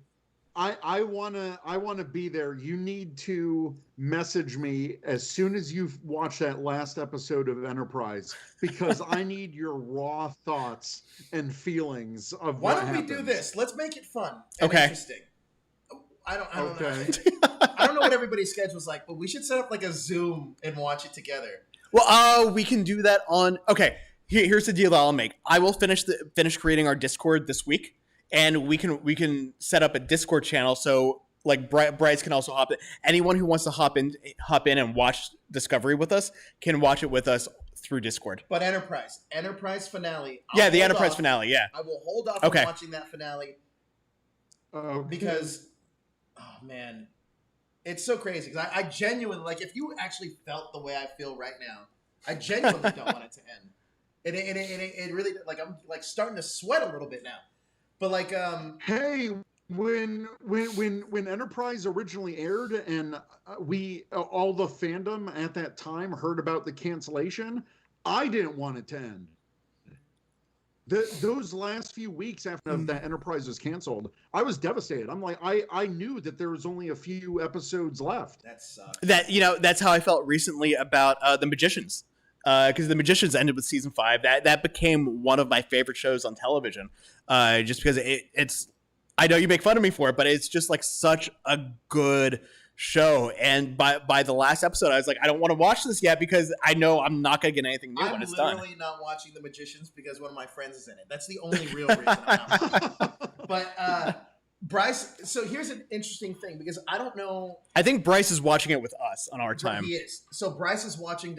I wanna be there. You need to message me as soon as you've watched that last episode of Enterprise, because I need your raw thoughts and feelings of Why what don't happens. we do this? Let's make it fun and Okay. interesting. I don't know. Okay. I don't know what everybody's schedule's like, but we should set up like a Zoom and watch it together. Well, we can do that on. Okay, here's the deal that I'll make. I will finish creating our Discord this week, and we can set up a Discord channel so like Bryce can also hop in. Anyone who wants to hop in and watch Discovery with us can watch it with us through Discord. But Enterprise finale. Yeah, the Enterprise finale. Yeah, I will hold off Okay. on watching that finale because, oh man, it's so crazy. Because I genuinely, like, if you actually felt the way I feel right now, I genuinely don't want it to end. It really, like, I'm like starting to sweat a little bit now. But like, Hey, when Enterprise originally aired, and we all the fandom at that time heard about the cancellation, I didn't want it to end. Those last few weeks after that Enterprise was canceled, I was devastated. I'm like, I knew that there was only a few episodes left. that sucks. that's how I felt recently about The Magicians. Because The Magicians ended with season 5. That became one of my favorite shows on television. Just because it's, I know you make fun of me for it, but it's just like such a good show. And by the last episode, I was like, I don't want to watch this yet because I know I'm not going to get anything new when it's done. I'm literally not watching The Magicians because one of my friends is in it. That's the only real reason I'm not watching it. But Bryce, so here's an interesting thing because I don't know. I think Bryce is watching it with us on our time. He is. So Bryce is watching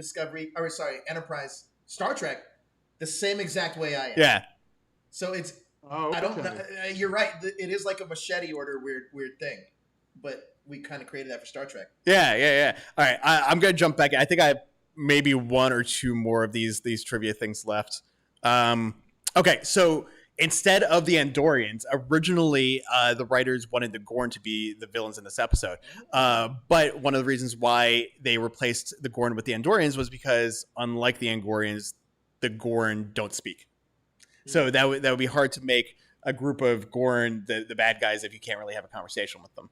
Enterprise, Star Trek, the same exact way I am. Yeah. So it's. Oh, okay. I don't know. You're right. It is like a machete order weird thing, but we kind of created that for Star Trek. Yeah. All right, I'm gonna jump back. I think I have maybe one or two more of these trivia things left. Okay, so instead of the Andorians, originally the writers wanted the Gorn to be the villains in this episode. But one of the reasons why they replaced the Gorn with the Andorians was because, unlike the Andorians, the Gorn don't speak. So that would be hard to make a group of Gorn the bad guys if you can't really have a conversation with them.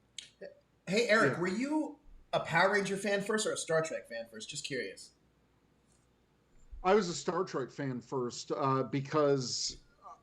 Hey, Eric, were you a Power Ranger fan first or a Star Trek fan first? Just curious. I was a Star Trek fan first because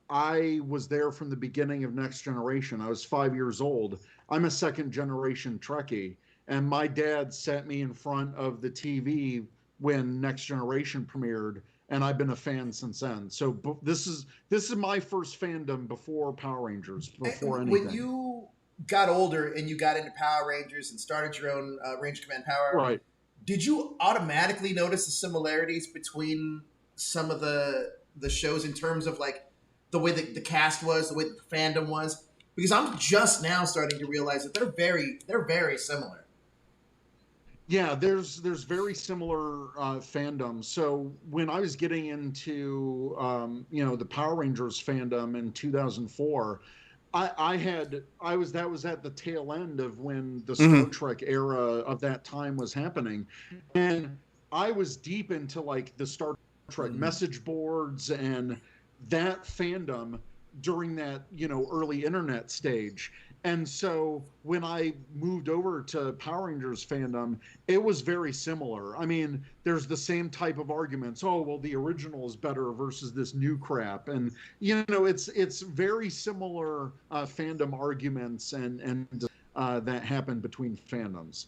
I was there from the beginning of Next Generation. I was 5 years old. I'm a second generation Trekkie, and my dad sat me in front of the TV when Next Generation premiered, and I've been a fan since then. So this is my first fandom before Power Rangers, before anything. When you got older and you got into Power Rangers and started your own Ranger Command Power, right? Did you automatically notice the similarities between some of the shows in terms of like the way that the cast was, the way that the fandom was? Because I'm just now starting to realize that they're very similar. Yeah, there's very similar fandoms. So when I was getting into the Power Rangers fandom in 2004, that was at the tail end of when the Star Trek era of that time was happening, and I was deep into like the Star Trek message boards and that fandom during that early internet stage. And so when I moved over to Power Rangers fandom, it was very similar. I mean, there's the same type of arguments. Oh, well, the original is better versus this new crap. And, it's very similar fandom arguments and that happen between fandoms.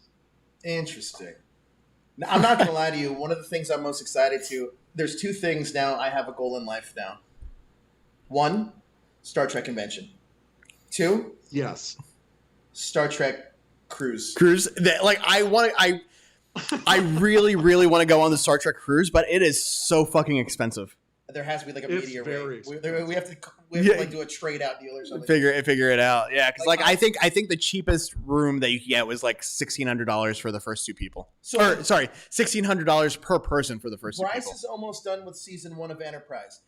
Interesting. Now, I'm not gonna lie to you. One of the things I'm most excited to. There's two things now. I have a goal in life now. One, Star Trek convention. Two, Yes. Star Trek cruise. I really, really want to go on the Star Trek cruise, but it is so fucking expensive. There has to be like a It's meteor very wave. We expensive. have to like do a trade out deal or something. Figure it out. Yeah, because Like, I think the cheapest room that you could get was like $1,600 for the first two people. So- Sorry, $1,600 per person for the first two Bryce people. is almost done with season 1 of Enterprise.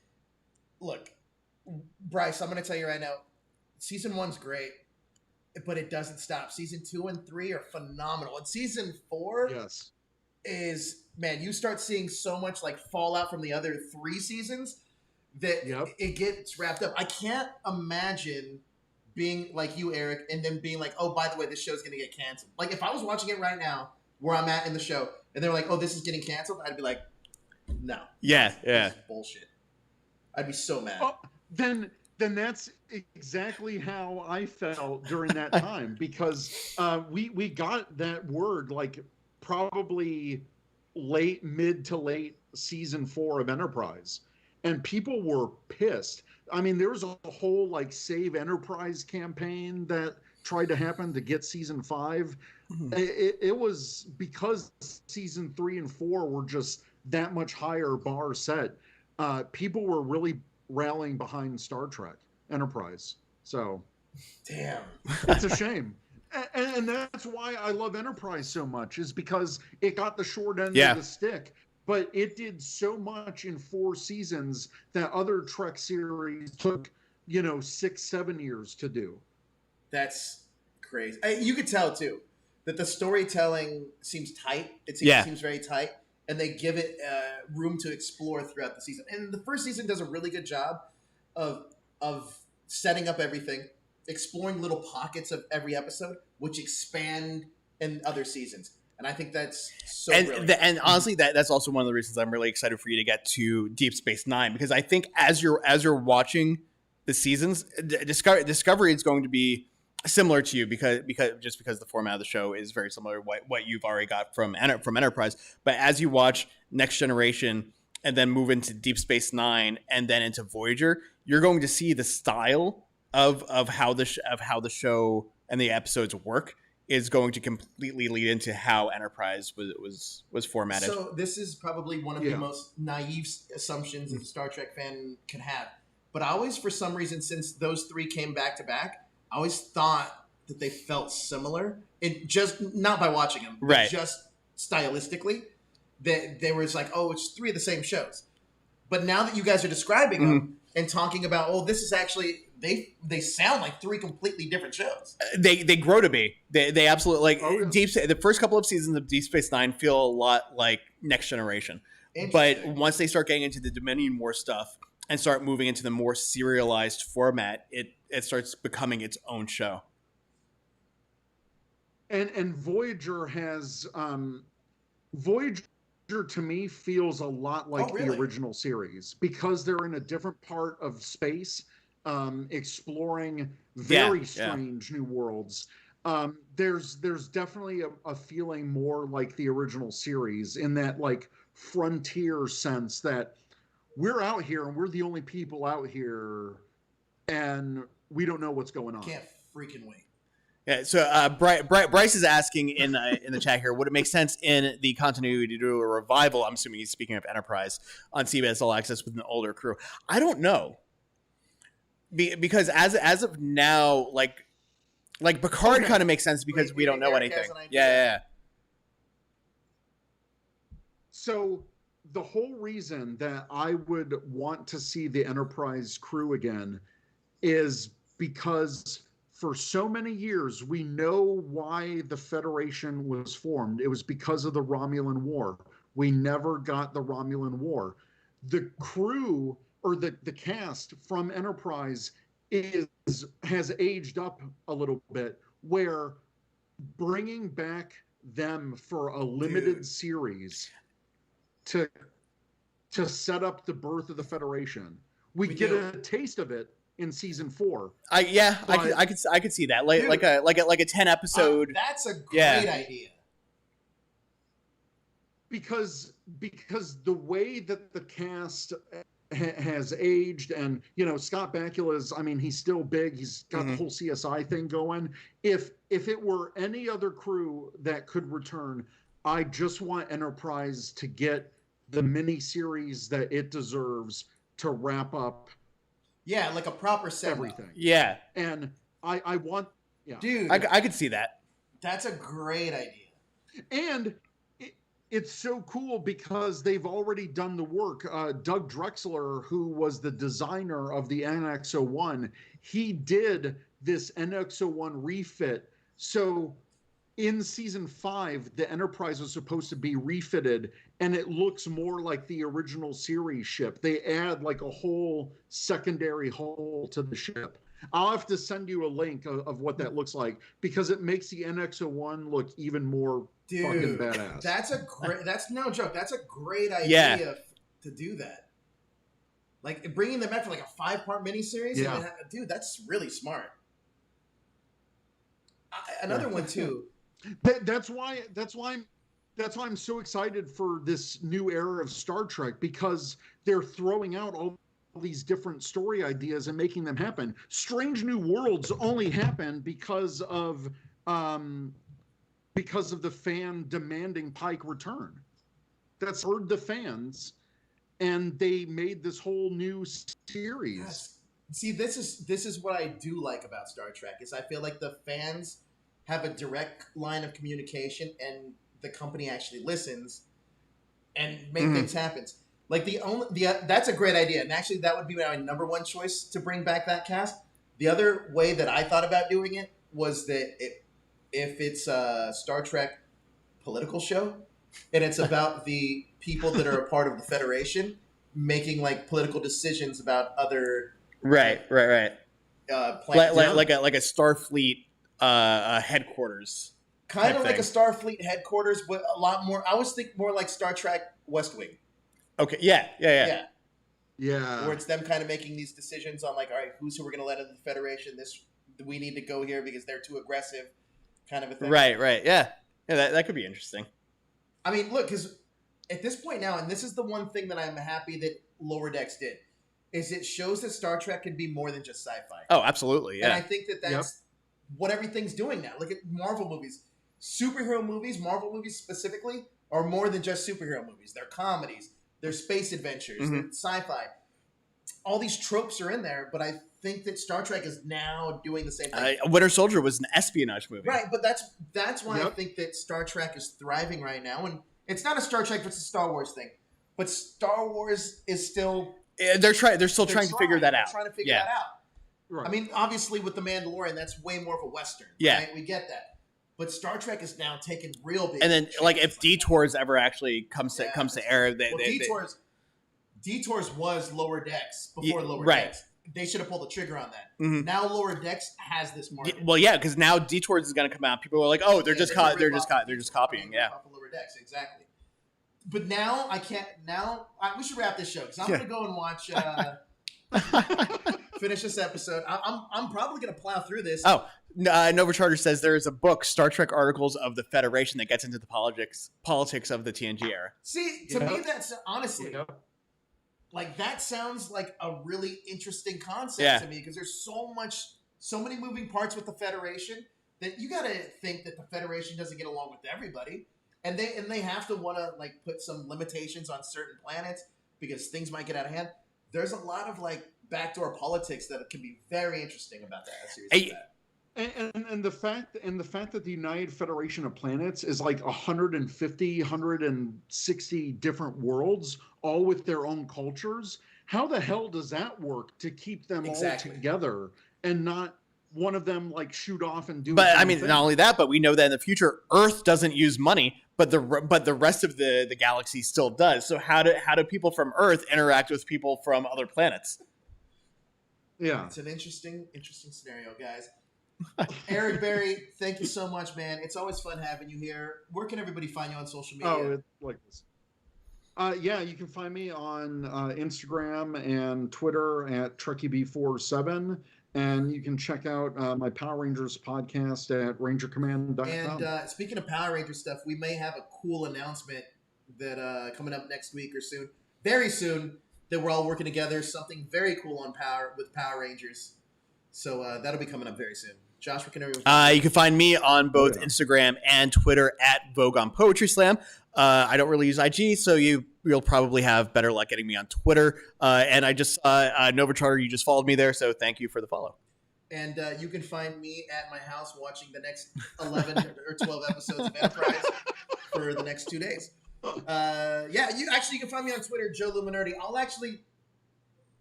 Look, Bryce, I'm going to tell you right now, season 1's great, but it doesn't stop. Season 2 and 3 are phenomenal. And season 4 Yes. is, man, you start seeing so much like fallout from the other 3 seasons that Yep. it gets wrapped up. I can't imagine being like you, Eric, and then being like, oh, by the way, this show's going to get canceled. Like, if I was watching it right now, where I'm at in the show, and they're like, oh, this is getting canceled, I'd be like, no. Yeah. This is bullshit. I'd be so mad. Oh, then that's exactly how I felt during that time, because we got that word like probably mid to late season 4 of Enterprise, and people were pissed. I mean, there was a whole like Save Enterprise campaign that tried to happen to get season 5. It was because season 3 and 4 were just that much higher bar set. People were really rallying behind Star Trek Enterprise. So Damn. it's a shame. And that's why I love Enterprise so much, is because it got the short end of the stick, but it did so much in 4 seasons that other Trek series took, 6-7 years to do. That's crazy. You could tell, too, that the storytelling seems tight. It seems very tight. And they give it room to explore throughout the season. And the first season does a really good job of setting up everything, exploring little pockets of every episode, which expand in other seasons. And I think that's so brilliant. And honestly, that's also one of the reasons I'm really excited for you to get to Deep Space Nine, because I think as you're watching the seasons, Discovery is going to be similar to you because the format of the show is very similar to what you've already got from Enterprise. But as you watch Next Generation and then move into Deep Space Nine and then into Voyager, you're going to see the style of how the show and the episodes work is going to completely lead into how Enterprise was formatted. So this is probably one of the most naive assumptions that a Star Trek fan can have. But I always, for some reason, since those 3 came back to back, I always thought that they felt similar. It just, not by watching them, but just stylistically. That they were like, oh, it's 3 of the same shows. But now that you guys are describing them and talking about, oh, this is actually, they sound like 3 completely different shows. They grow to be. They absolutely, like, the first couple of seasons of Deep Space Nine feel a lot like Next Generation. But once they start getting into the Dominion War stuff and start moving into the more serialized format, it starts becoming its own show. And Voyager has Voyager to me feels a lot like the original series, because they're in a different part of space, exploring very strange new worlds. There's definitely a feeling more like the original series, in that like frontier sense that we're out here and we're the only people out here and we don't know what's going on. Can't freaking wait. Yeah, so Bryce is asking in the chat here, would it make sense in the continuity to do a revival? I'm assuming he's speaking of Enterprise on CBS All Access with an older crew. I don't know, because as of now, like Picard kind of makes sense because we don't know anything. Yeah. So the whole reason that I would want to see the Enterprise crew again is because for so many years, we know why the Federation was formed. It was because of the Romulan War. We never got the Romulan War. The crew, or the cast from Enterprise, has aged up a little bit, where bringing back them for a limited series to set up the birth of the Federation. We get a taste of it in season 4. I could see that, like a 10 episode. That's a great idea. because the way that the cast has aged, and Scott Bakula is, I mean, he's still big. He's got the whole CSI thing going. If it were any other crew that could return, I just want Enterprise to get the mini series that it deserves to wrap up. Yeah, like a proper set. Everything. Yeah, and I want, yeah, dude, I could see that. That's a great idea. And it's so cool because they've already done the work. Doug Drexler, who was the designer of the NX-01, he did this NX-01 refit. So in season 5, the Enterprise was supposed to be refitted, and it looks more like the original series ship. They add like a whole secondary hull to the ship. I'll have to send you a link of what that looks like, because it makes the NX-01 look even more fucking badass. That's no joke. That's a great idea to do that. Like bringing them back for like a 5-part miniseries. Yeah. Dude, that's really smart. Another one too. That's why I'm so excited for this new era of Star Trek, because they're throwing out all these different story ideas and making them happen. Strange New Worlds only happened because of the fan demanding Pike return. That's heard the fans, and they made this whole new series. Yes. See, this is what I do like about Star Trek, is I feel like the fans have a direct line of communication, and the company actually listens and make things happen. Like that's a great idea, and actually that would be my number one choice to bring back that cast. The other way that I thought about doing it was that if it's a Star Trek political show, and it's about the people that are a part of the Federation making like political decisions about other right planets, like a Starfleet headquarters, kind of like a Starfleet headquarters, but a lot more. I was thinking more like Star Trek West Wing. Okay. Yeah. Where it's them kind of making these decisions on like, all right, who we're going to let into the Federation? We need to go here because they're too aggressive, kind of a thing. Right. Yeah. That could be interesting. I mean, look, because at this point now, and this is the one thing that I'm happy that Lower Decks did, is it shows that Star Trek can be more than just sci-fi. Oh, absolutely. Yeah. And I think that's what everything's doing now. Look at Marvel movies. Superhero movies, Marvel movies specifically, are more than just superhero movies. They're comedies. They're space adventures, they're sci-fi. All these tropes are in there, but I think that Star Trek is now doing the same thing. Winter Soldier was an espionage movie. Right, but that's why I think that Star Trek is thriving right now. And it's not a Star Trek versus Star Wars thing, but Star Wars is still... They're still trying to figure that out. They're trying to figure that out. Right. I mean, obviously with The Mandalorian, that's way more of a Western. Yeah. Right? We get that. But Star Trek is now taking real big. And then, like, if Detours ever actually comes to air, Detours was Lower Decks before Lower Decks. They should have pulled the trigger on that. Now Lower Decks has this market. Well, yeah, because now Detours is going to come out. People are like, oh, they're just copying. Yeah. Lower Decks, exactly. But now I can't. We should wrap this show because I'm going to go and watch. Finish this episode. I'm probably going to plow through this. Oh, Nova Charter says there is a book, Star Trek Articles of the Federation, that gets into the politics of the TNG era. See, to me, that's honestly, like that sounds like a really interesting concept to me, because there's so many moving parts with the Federation that you got to think that the Federation doesn't get along with everybody, and they have to want to like put some limitations on certain planets because things might get out of hand. There's a lot of like backdoor politics that can be very interesting about that series. Like that. And the fact that the United Federation of Planets is like 160 different worlds, all with their own cultures. How the hell does that work to keep them all together and not one of them like shoot off and do? But I mean, not only that, but we know that in the future, Earth doesn't use money, but the rest of the galaxy still does. So how do people from Earth interact with people from other planets? Yeah, it's an interesting scenario, guys. Eric Berry, thank you so much, man. It's always fun having you here. Where can everybody find you on social media? Oh, like this. Yeah, you can find me on Instagram and Twitter at TrekkieB47, and you can check out my Power Rangers podcast at rangercommand.com. And speaking of Power Rangers stuff, we may have a cool announcement that coming up next week or soon, very soon, that we're all working together. Something very cool on Power Rangers. So that'll be coming up very soon. Josh, where can everyone? You can find me on both Instagram and Twitter at Vogue on Poetry Slam. I don't really use IG, so you'll probably have better luck getting me on Twitter. And I just Nova Charter, you just followed me there, so thank you for the follow. And you can find me at my house watching the next 11 or 12 episodes of Enterprise for the next 2 days. You can find me on Twitter, Joe Illuminerdi.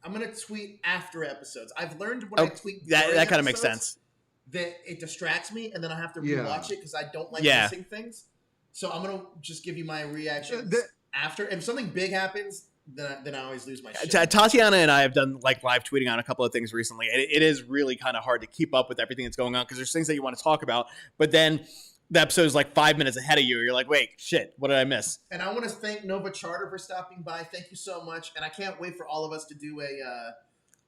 I'm gonna tweet after episodes. I've learned when I tweet that kind of makes sense. That it distracts me, and then I have to rewatch it because I don't like missing things. So I'm gonna just give you my reactions after. If something big happens, then I always lose my shit. Tatiana and I have done like live tweeting on a couple of things recently. It is really kind of hard to keep up with everything that's going on because there's things that you want to talk about, but then the episode is like 5 minutes ahead of you. You're like, wait, shit, what did I miss? And I want to thank Nova Charter for stopping by. Thank you so much, and I can't wait for all of us to do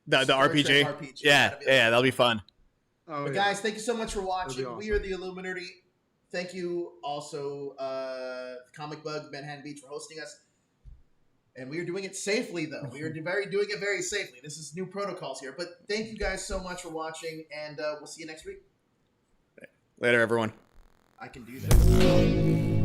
the RPG. Yeah, that'll be fun. But guys, thank you so much for watching. Awesome. We are the Illuminerdi. Thank you also, Comic Bug, Manhattan Beach, for hosting us. And we are doing it safely, though. We are doing it very safely. This is new protocols here. But thank you guys so much for watching, and we'll see you next week. Later, everyone. I can do that.